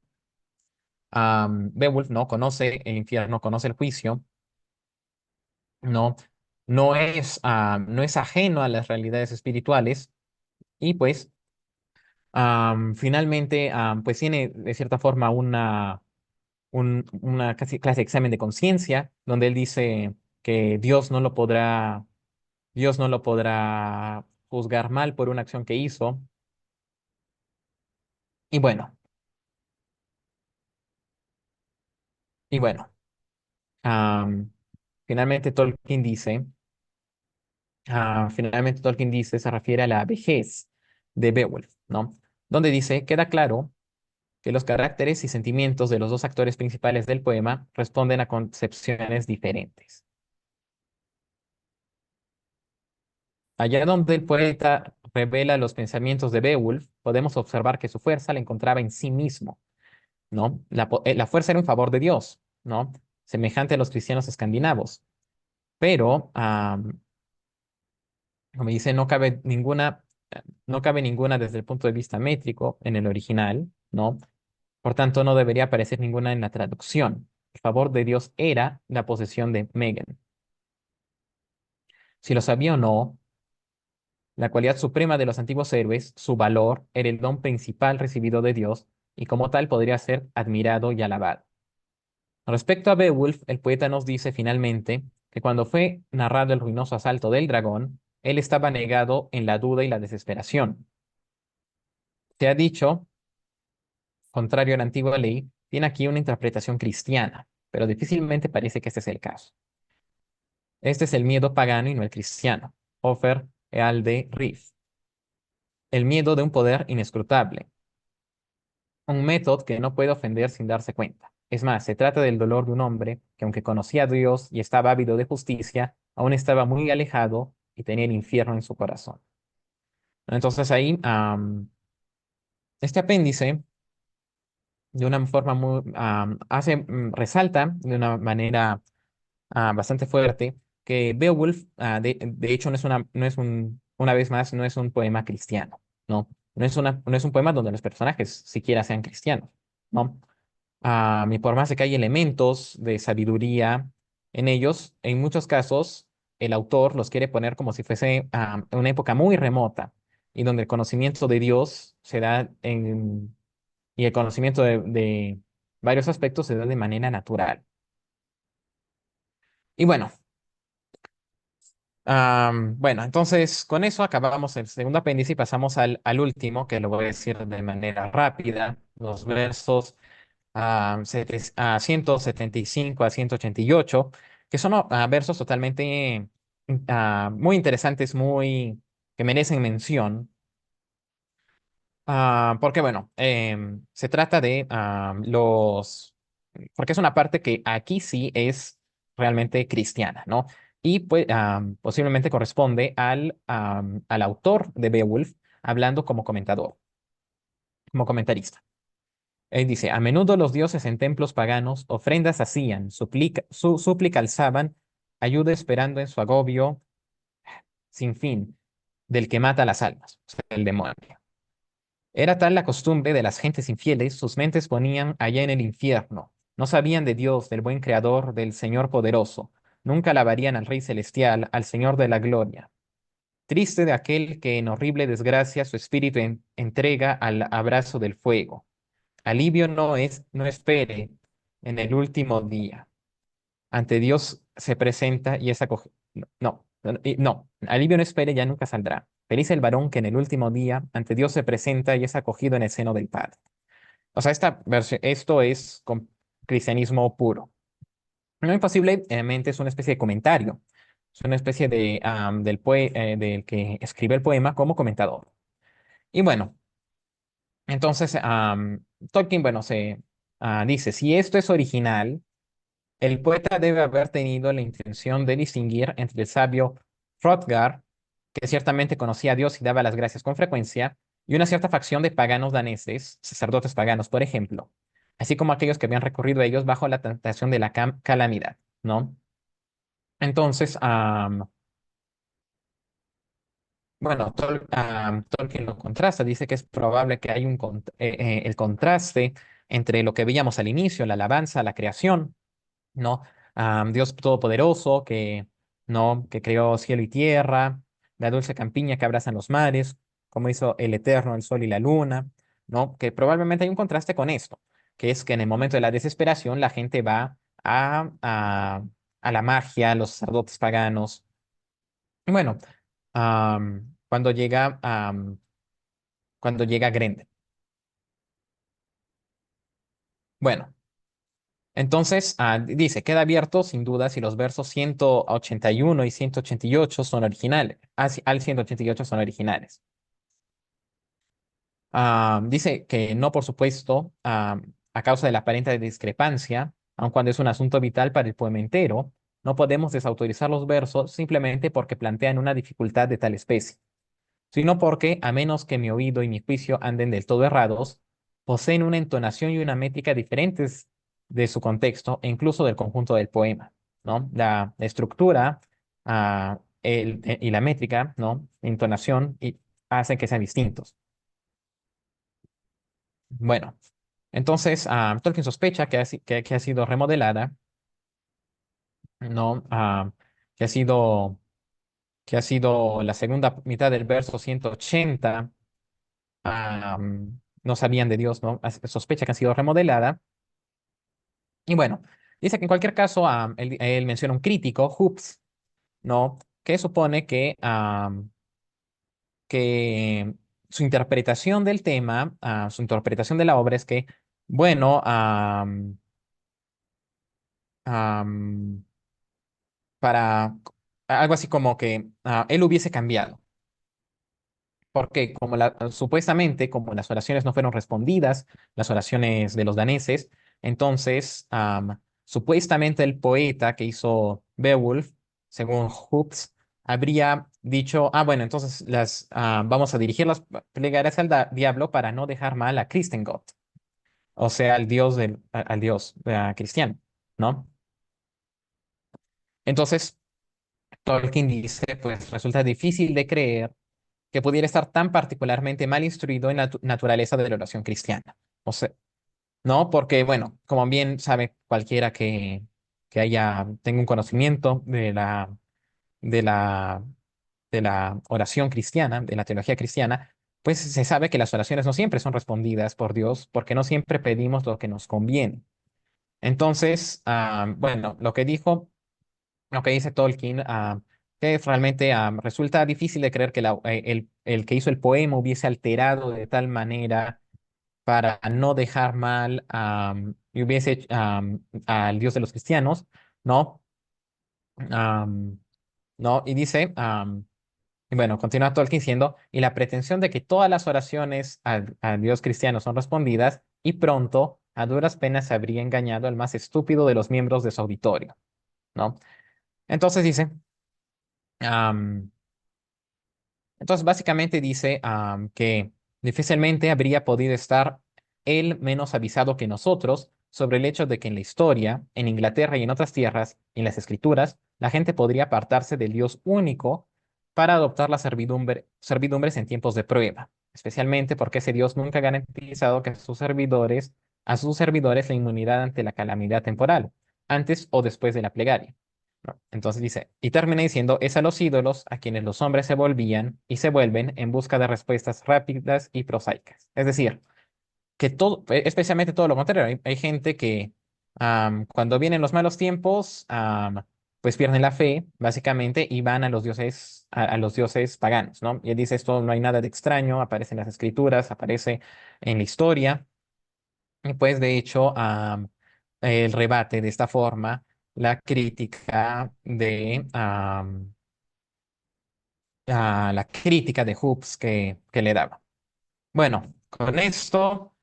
Beowulf no conoce el infierno, conoce el juicio, no, no es ajeno a las realidades espirituales y pues finalmente pues tiene de cierta forma una casi clase de examen de conciencia donde él dice que Dios no lo podrá juzgar mal por una acción que hizo. Y bueno, y bueno, am, finalmente Tolkien dice, se refiere a la vejez de Beowulf, ¿no? Donde dice, queda claro que los caracteres y sentimientos de los dos actores principales del poema responden a concepciones diferentes. Allá donde el poeta revela los pensamientos de Beowulf, podemos observar que su fuerza la encontraba en sí mismo, ¿no? La fuerza era un favor de Dios, ¿no? Semejante a los cristianos escandinavos. Pero, como dice, no cabe ninguna desde el punto de vista métrico en el original, ¿no? Por tanto, no debería aparecer ninguna en la traducción. El favor de Dios era la posesión de Megan. Si lo sabía o no, la cualidad suprema de los antiguos héroes, su valor, era el don principal recibido de Dios y como tal podría ser admirado y alabado. Respecto a Beowulf, el poeta nos dice finalmente que cuando fue narrado el ruinoso asalto del dragón, él estaba negado en la duda y la desesperación. Se ha dicho, contrario a la antigua ley, tiene aquí una interpretación cristiana, pero difícilmente parece que este es el caso. Este es el miedo pagano y no el cristiano. Ofer Ealde Rif. El miedo de un poder inescrutable. Un método que no puede ofender sin darse cuenta. Es más, se trata del dolor de un hombre que, aunque conocía a Dios y estaba ávido de justicia, aún estaba muy alejado y tenía el infierno en su corazón. Entonces ahí, este apéndice, de una forma resalta de una manera bastante fuerte que Beowulf, de hecho, una vez más, no es un poema cristiano, ¿no? No es un poema donde los personajes siquiera sean cristianos, ¿no? Y por más de que hay elementos de sabiduría en ellos, en muchos casos el autor los quiere poner como si fuese una época muy remota y donde el conocimiento de Dios y el conocimiento de varios aspectos se da de manera natural. Y bueno, bueno, entonces con eso acabamos el segundo apéndice y pasamos al último, que lo voy a decir de manera rápida, los versos a 175 a 188, que son versos totalmente muy interesantes, que merecen mención, porque bueno, se trata de porque es una parte que aquí sí es realmente cristiana, ¿no? Y pues posiblemente corresponde al autor de Beowulf hablando como comentador, como comentarista. Él dice, a menudo los dioses en templos paganos ofrendas hacían, súplica alzaban, ayuda esperando en su agobio sin fin, del que mata las almas, o sea, el demonio. Era tal la costumbre de las gentes infieles, sus mentes ponían allá en el infierno. No sabían de Dios, del buen Creador, del Señor poderoso. Nunca alabarían al Rey celestial, al Señor de la gloria. Triste de aquel que en horrible desgracia su espíritu entrega al abrazo del fuego. Alivio no espere en el último día. Ante Dios se presenta y es acogido. No, alivio no espere, ya nunca saldrá. Feliz el varón que en el último día ante Dios se presenta y es acogido en el seno del Padre. O sea, esto es cristianismo puro. No imposiblemente es una especie de comentario. Es una especie del que escribe el poema como comentador. Y bueno, entonces Tolkien, bueno, dice, si esto es original, el poeta debe haber tenido la intención de distinguir entre el sabio Hrothgar que ciertamente conocía a Dios y daba las gracias con frecuencia, y una cierta facción de paganos daneses, sacerdotes paganos, por ejemplo, así como aquellos que habían recurrido a ellos bajo la tentación de la calamidad, ¿no? Entonces, bueno, Tolkien lo contrasta, dice que es probable que hay el contraste entre lo que veíamos al inicio, la alabanza, la creación, ¿no? Dios todopoderoso ¿no? Que creó cielo y tierra, la dulce campiña que abrazan los mares, como hizo el eterno, el sol y la luna, ¿no? Que probablemente hay un contraste con esto, que es que en el momento de la desesperación la gente va a la magia, a los sacerdotes paganos. Y bueno, cuando cuando llega Grendel. Bueno. Entonces, dice, queda abierto sin duda si los versos 181 y 188 son originales. Al 188 son originales. Dice que no, por supuesto, a causa de la aparente discrepancia, aun cuando es un asunto vital para el poema entero, no podemos desautorizar los versos simplemente porque plantean una dificultad de tal especie, sino porque, a menos que mi oído y mi juicio anden del todo errados, poseen una entonación y una métrica diferentes de su contexto e incluso del conjunto del poema, ¿no? La estructura y la métrica, ¿no? Entonación hacen que sean distintos. Bueno, entonces Tolkien sospecha que ha sido remodelada, ¿no? Que ha sido la segunda mitad del verso 180. No sabían de Dios, ¿no? Sospecha que han sido remodelada. Y bueno, dice que en cualquier caso, él menciona un crítico, Hoops, ¿no? Que supone que su interpretación del tema, su interpretación de la obra es que, bueno, am, para algo así como que él hubiese cambiado. Porque supuestamente, como las oraciones no fueron respondidas, las oraciones de los daneses, entonces, supuestamente el poeta que hizo Beowulf, según Hoops, habría dicho, bueno, entonces vamos a dirigir las plegarias al diablo para no dejar mal a Christengott, o sea, al dios cristiano, ¿no? Entonces, Tolkien dice, pues resulta difícil de creer que pudiera estar tan particularmente mal instruido en la naturaleza de la oración cristiana. O sea, ¿no? Porque, bueno, como bien sabe cualquiera que tenga un conocimiento de la, de la oración cristiana, de la teología cristiana, pues se sabe que las oraciones no siempre son respondidas por Dios, porque no siempre pedimos lo que nos conviene. Entonces, bueno, lo que dice Tolkien, que realmente resulta difícil de creer que el que hizo el poema hubiese alterado de tal manera para no dejar mal y hubiese al Dios de los cristianos, ¿no? Am, ¿No? Y dice, y bueno, continúa Tolkien diciendo, y la pretensión de que todas las oraciones al Dios cristiano son respondidas, y pronto, a duras penas, se habría engañado al más estúpido de los miembros de su auditorio, ¿no? Entonces dice, am, entonces básicamente dice que difícilmente habría podido estar él menos avisado que nosotros sobre el hecho de que en la historia, en Inglaterra y en otras tierras, en las escrituras, la gente podría apartarse del Dios único para adoptar la servidumbres en tiempos de prueba, especialmente porque ese Dios nunca ha garantizado que a sus servidores la inmunidad ante la calamidad temporal, antes o después de la plegaria. ¿No? Entonces dice, y termina diciendo, es a los ídolos a quienes los hombres se volvían y se vuelven en busca de respuestas rápidas y prosaicas. Es decir, que todo, especialmente todo lo contrario, hay gente que cuando vienen los malos tiempos, pues pierden la fe, básicamente, y van a los dioses, a los dioses paganos, ¿no? Y él dice, esto no hay nada de extraño, aparece en las escrituras, aparece en la historia, y pues de hecho, él rebate de esta forma la crítica la crítica de Hoops que le daba. Bueno, con esto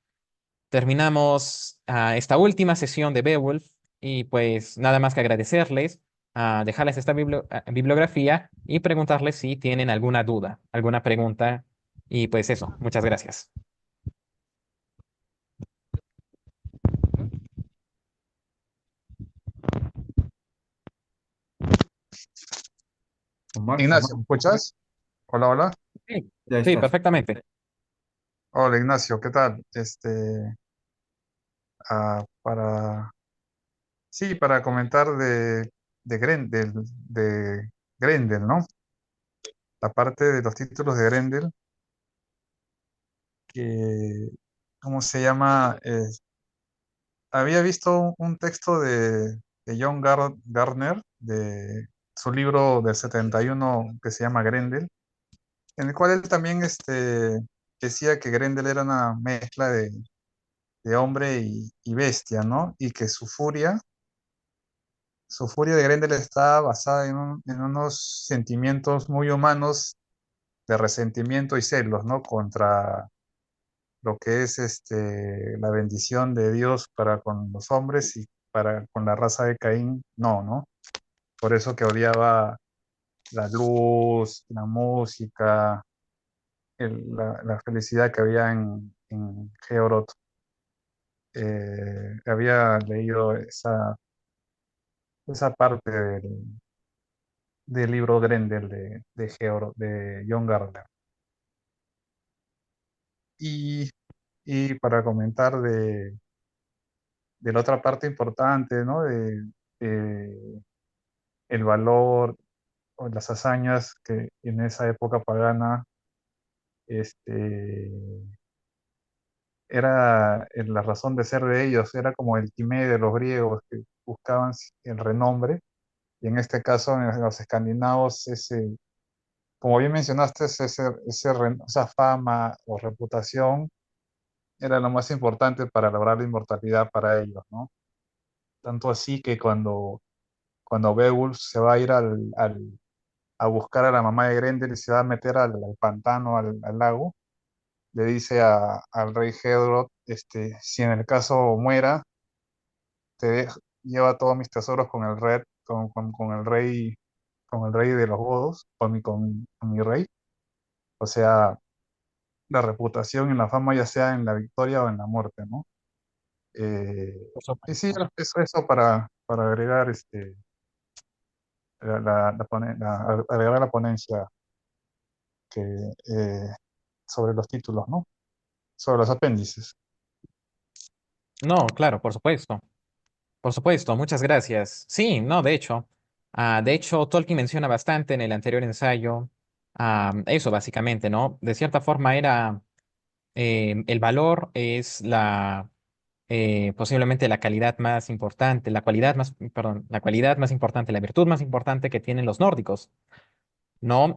terminamos esta última sesión de Beowulf y pues nada más que agradecerles. dejarles esta bibliografía y preguntarles si tienen alguna duda, alguna pregunta. Y pues eso, muchas gracias. Ignacio, ¿me escuchas? Hola, hola. Sí, Ya sí, estás. perfectamente. Hola, Ignacio, ¿qué tal? Sí, para comentar de Grendel, ¿no? La parte de los títulos de Grendel, que, ¿cómo se llama? Había visto un texto de John Gardner, de su libro del 71 que se llama Grendel, en el cual él también decía que Grendel era una mezcla de hombre y bestia, ¿no? Y que su furia de Grendel está basada en unos sentimientos muy humanos de resentimiento y celos, ¿no? Contra lo que es la bendición de Dios para con los hombres y para con la raza de Caín, no, ¿no? Por eso que odiaba la luz, la música, la felicidad que había en Georot. Había leído esa parte del libro Grendel de John Gardner. Y, y para comentar de la otra parte importante, ¿no? De el valor o las hazañas que en esa época pagana este, era la razón de ser de ellos, era como el timé de los griegos que buscaban el renombre, y en este caso en los escandinavos, como bien mencionaste, esa fama o reputación era lo más importante para lograr la inmortalidad para ellos, ¿no? Tanto así que cuando Beowulf se va a ir a buscar a la mamá de Grendel y se va a meter al pantano, al lago, le dice al rey Hedrod, si en el caso muera, lleva todos mis tesoros con el rey, con el rey de los godos, con mi rey. O sea, la reputación y la fama, ya sea en la victoria o en la muerte, ¿no? Por Y sí, supuesto. eso para agregar agregar la ponencia que, sobre los títulos, ¿no? Sobre los apéndices. No, claro, por supuesto. Por supuesto, muchas gracias. Sí, no, de hecho, Tolkien menciona bastante en el anterior ensayo, eso básicamente, ¿no? De cierta forma era, el valor es posiblemente la calidad más importante, la cualidad más, perdón, la cualidad más importante, la virtud más importante que tienen los nórdicos, ¿no?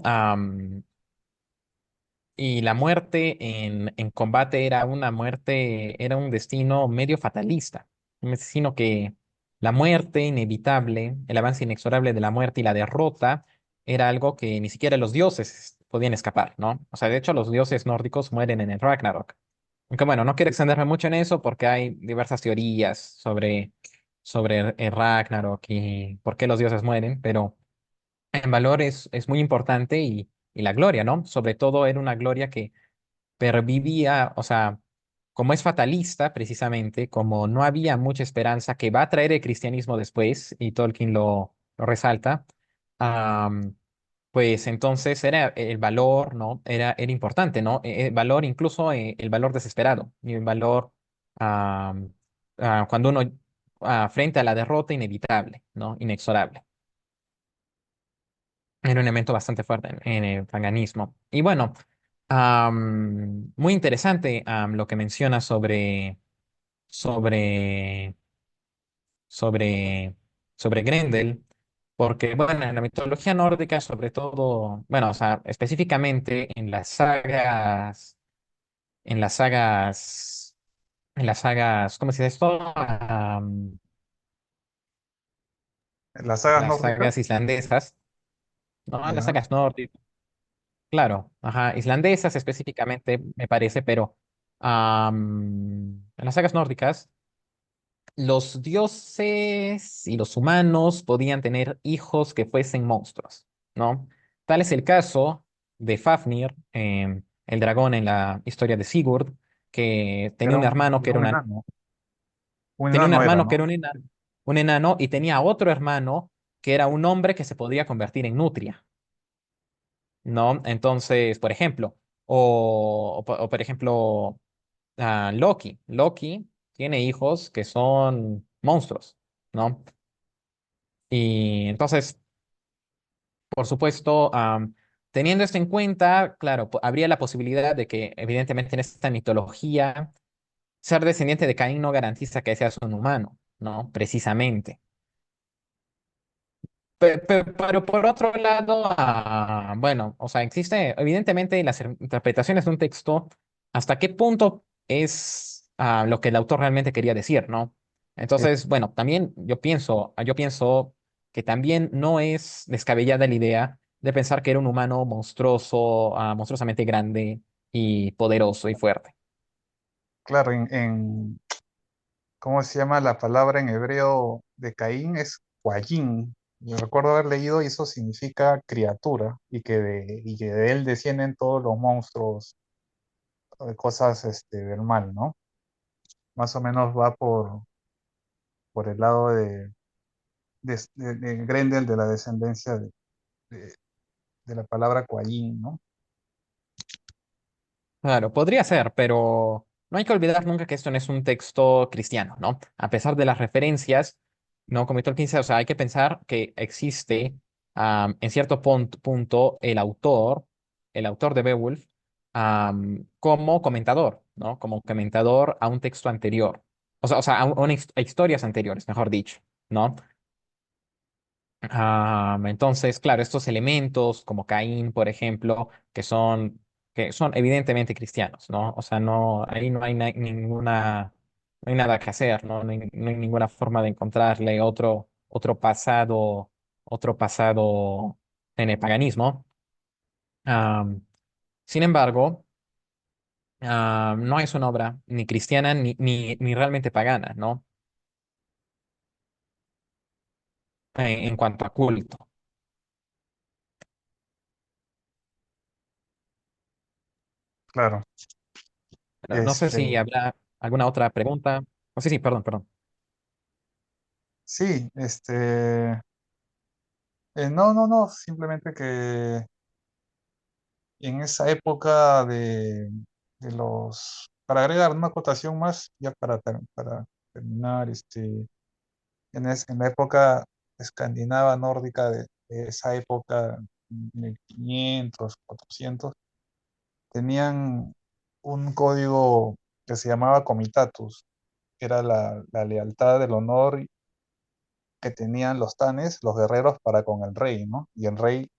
Y la muerte en combate era una muerte, era un destino medio fatalista, un destino que la muerte inevitable, el avance inexorable de la muerte y la derrota era algo que ni siquiera los dioses podían escapar, ¿no? O sea, de hecho, los dioses nórdicos mueren en el Ragnarok. Aunque bueno, no quiero extenderme mucho en eso porque hay diversas teorías sobre el Ragnarok y por qué los dioses mueren, pero en valor es muy importante y la gloria, ¿no? Sobre todo era una gloria que pervivía, o sea, como es fatalista precisamente, como no había mucha esperanza que va a traer el cristianismo después, y Tolkien lo resalta, am, pues entonces era el valor, ¿no? Era importante, ¿no? El valor, incluso el valor desesperado, y el valor am, cuando uno frente a la derrota inevitable, ¿no? Inexorable. Era un elemento bastante fuerte en el paganismo. Y bueno, muy interesante lo que menciona sobre, sobre, sobre Grendel, porque bueno, en la mitología nórdica, sobre todo, bueno, o sea, específicamente en las sagas, ¿cómo se dice esto? Las sagas Las nórdicas, sagas islandesas, ¿no? Las ya. sagas nórdicas. Claro, ajá, islandesas específicamente, me parece, pero en las sagas nórdicas, los dioses y los humanos podían tener hijos que fuesen monstruos, ¿no? Tal es el caso de Fafnir, el dragón en la historia de Sigurd, que tenía Era un hermano que era un enano. Un tenía un enano era, hermano que ¿no? era un enano y tenía otro hermano que era un hombre que se podía convertir en nutria, ¿no? Entonces, por ejemplo, por ejemplo, Loki. Loki tiene hijos que son monstruos, ¿no? Y entonces, por supuesto, teniendo esto en cuenta, claro, habría la posibilidad de que, evidentemente, en esta mitología, ser descendiente de Caín no garantiza que seas un humano, ¿no? Precisamente. Pero por otro lado, bueno, o sea, existe evidentemente las interpretaciones de un texto, hasta qué punto es lo que el autor realmente quería decir, ¿no? Eh, Entonces, bueno, también yo pienso que también no es descabellada la idea de pensar que era un humano monstruoso, monstruosamente grande y poderoso y fuerte. claro, ¿cómo se llama la palabra en hebreo de Caín? Es Quayín. Yo recuerdo haber leído y eso significa criatura y que de él descienden todos los monstruos, cosas del mal, ¿no? Más o menos va por el lado de Grendel, de la descendencia de- de la palabra Quayín, ¿no? Claro, podría ser, pero no hay que olvidar nunca que esto no es un texto cristiano, ¿no? A pesar de las referencias, ¿no? Como Tolkien dice, o sea, hay que pensar que existe en cierto punto el autor de Beowulf, como comentador, ¿no? Como comentador a un texto anterior, o sea, a historias anteriores, mejor dicho, ¿no? Entonces, claro, estos elementos como Caín, por ejemplo, que son evidentemente cristianos, ¿no? O sea, no, ahí no hay no hay nada que hacer, ¿no? No hay ninguna forma de encontrarle otro pasado en el paganismo. Am, Sin embargo, no es una obra ni cristiana ni realmente pagana, ¿no? En cuanto a culto. Claro. Pero no sé Este, si habrá alguna otra pregunta. Oh, sí, sí, perdón, perdón. sí, no, no, no, simplemente que en esa época para agregar una acotación más, ya para terminar, en la época escandinava nórdica de esa época, 1500, 400, tenían un código que se llamaba comitatus, que era la lealtad, el honor que tenían los tanes, los guerreros, para con el rey, ¿no? Y el rey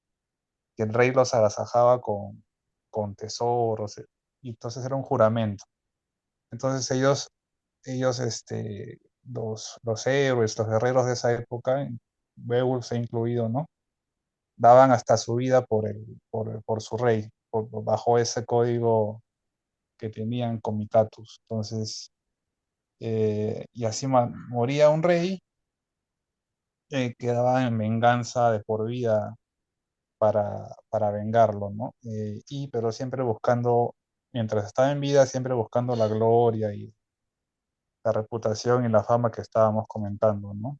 los agasajaba con tesoros, y entonces era un juramento. Entonces ellos los héroes, los guerreros de esa época, Beowulf se ha incluido, ¿no? Daban hasta su vida por su rey, bajo ese código que tenían comitatus. Entonces, y así moría un rey, quedaba en venganza de por vida para vengarlo, ¿no? Pero siempre buscando, mientras estaba en vida, siempre buscando la gloria y la reputación y la fama que estábamos comentando, ¿no?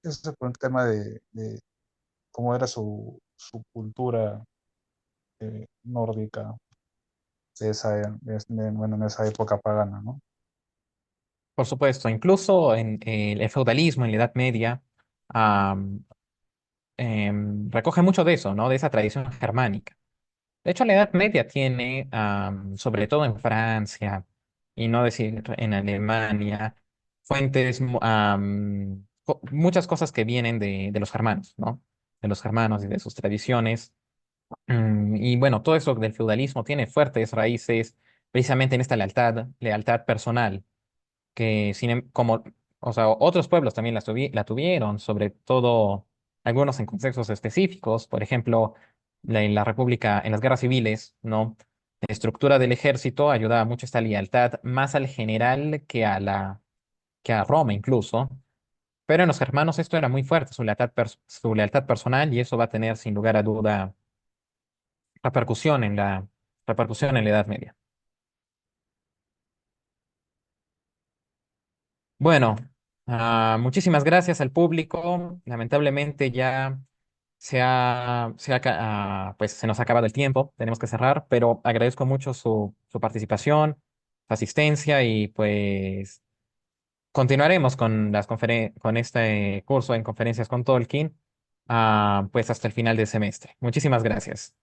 Eso es por un tema de cómo era su cultura nórdica bueno, en esa época pagana, ¿no? Por supuesto, incluso en el feudalismo, en la Edad Media, am, recoge mucho de eso, ¿no? De esa tradición germánica. De hecho, la Edad Media tiene, sobre todo en Francia, y no decir en Alemania, muchas cosas que vienen de los germanos, ¿no? De los germanos y de sus tradiciones. Y bueno, todo eso del feudalismo tiene fuertes raíces precisamente en esta lealtad personal que como, o sea, otros pueblos también la tuvieron, sobre todo algunos en contextos específicos, por ejemplo, en la República, en las guerras civiles, ¿no? La estructura del ejército ayudaba mucho a esta lealtad más al general que a que a Roma incluso. Pero en los germanos esto era muy fuerte, su lealtad personal, y eso va a tener sin lugar a duda repercusión en la Edad Media. Bueno, muchísimas gracias al público. Lamentablemente ya pues se nos ha acabado el tiempo, tenemos que cerrar, pero agradezco mucho su participación, su asistencia y pues continuaremos con con este curso en conferencias con Tolkien, pues hasta el final del semestre. Muchísimas gracias.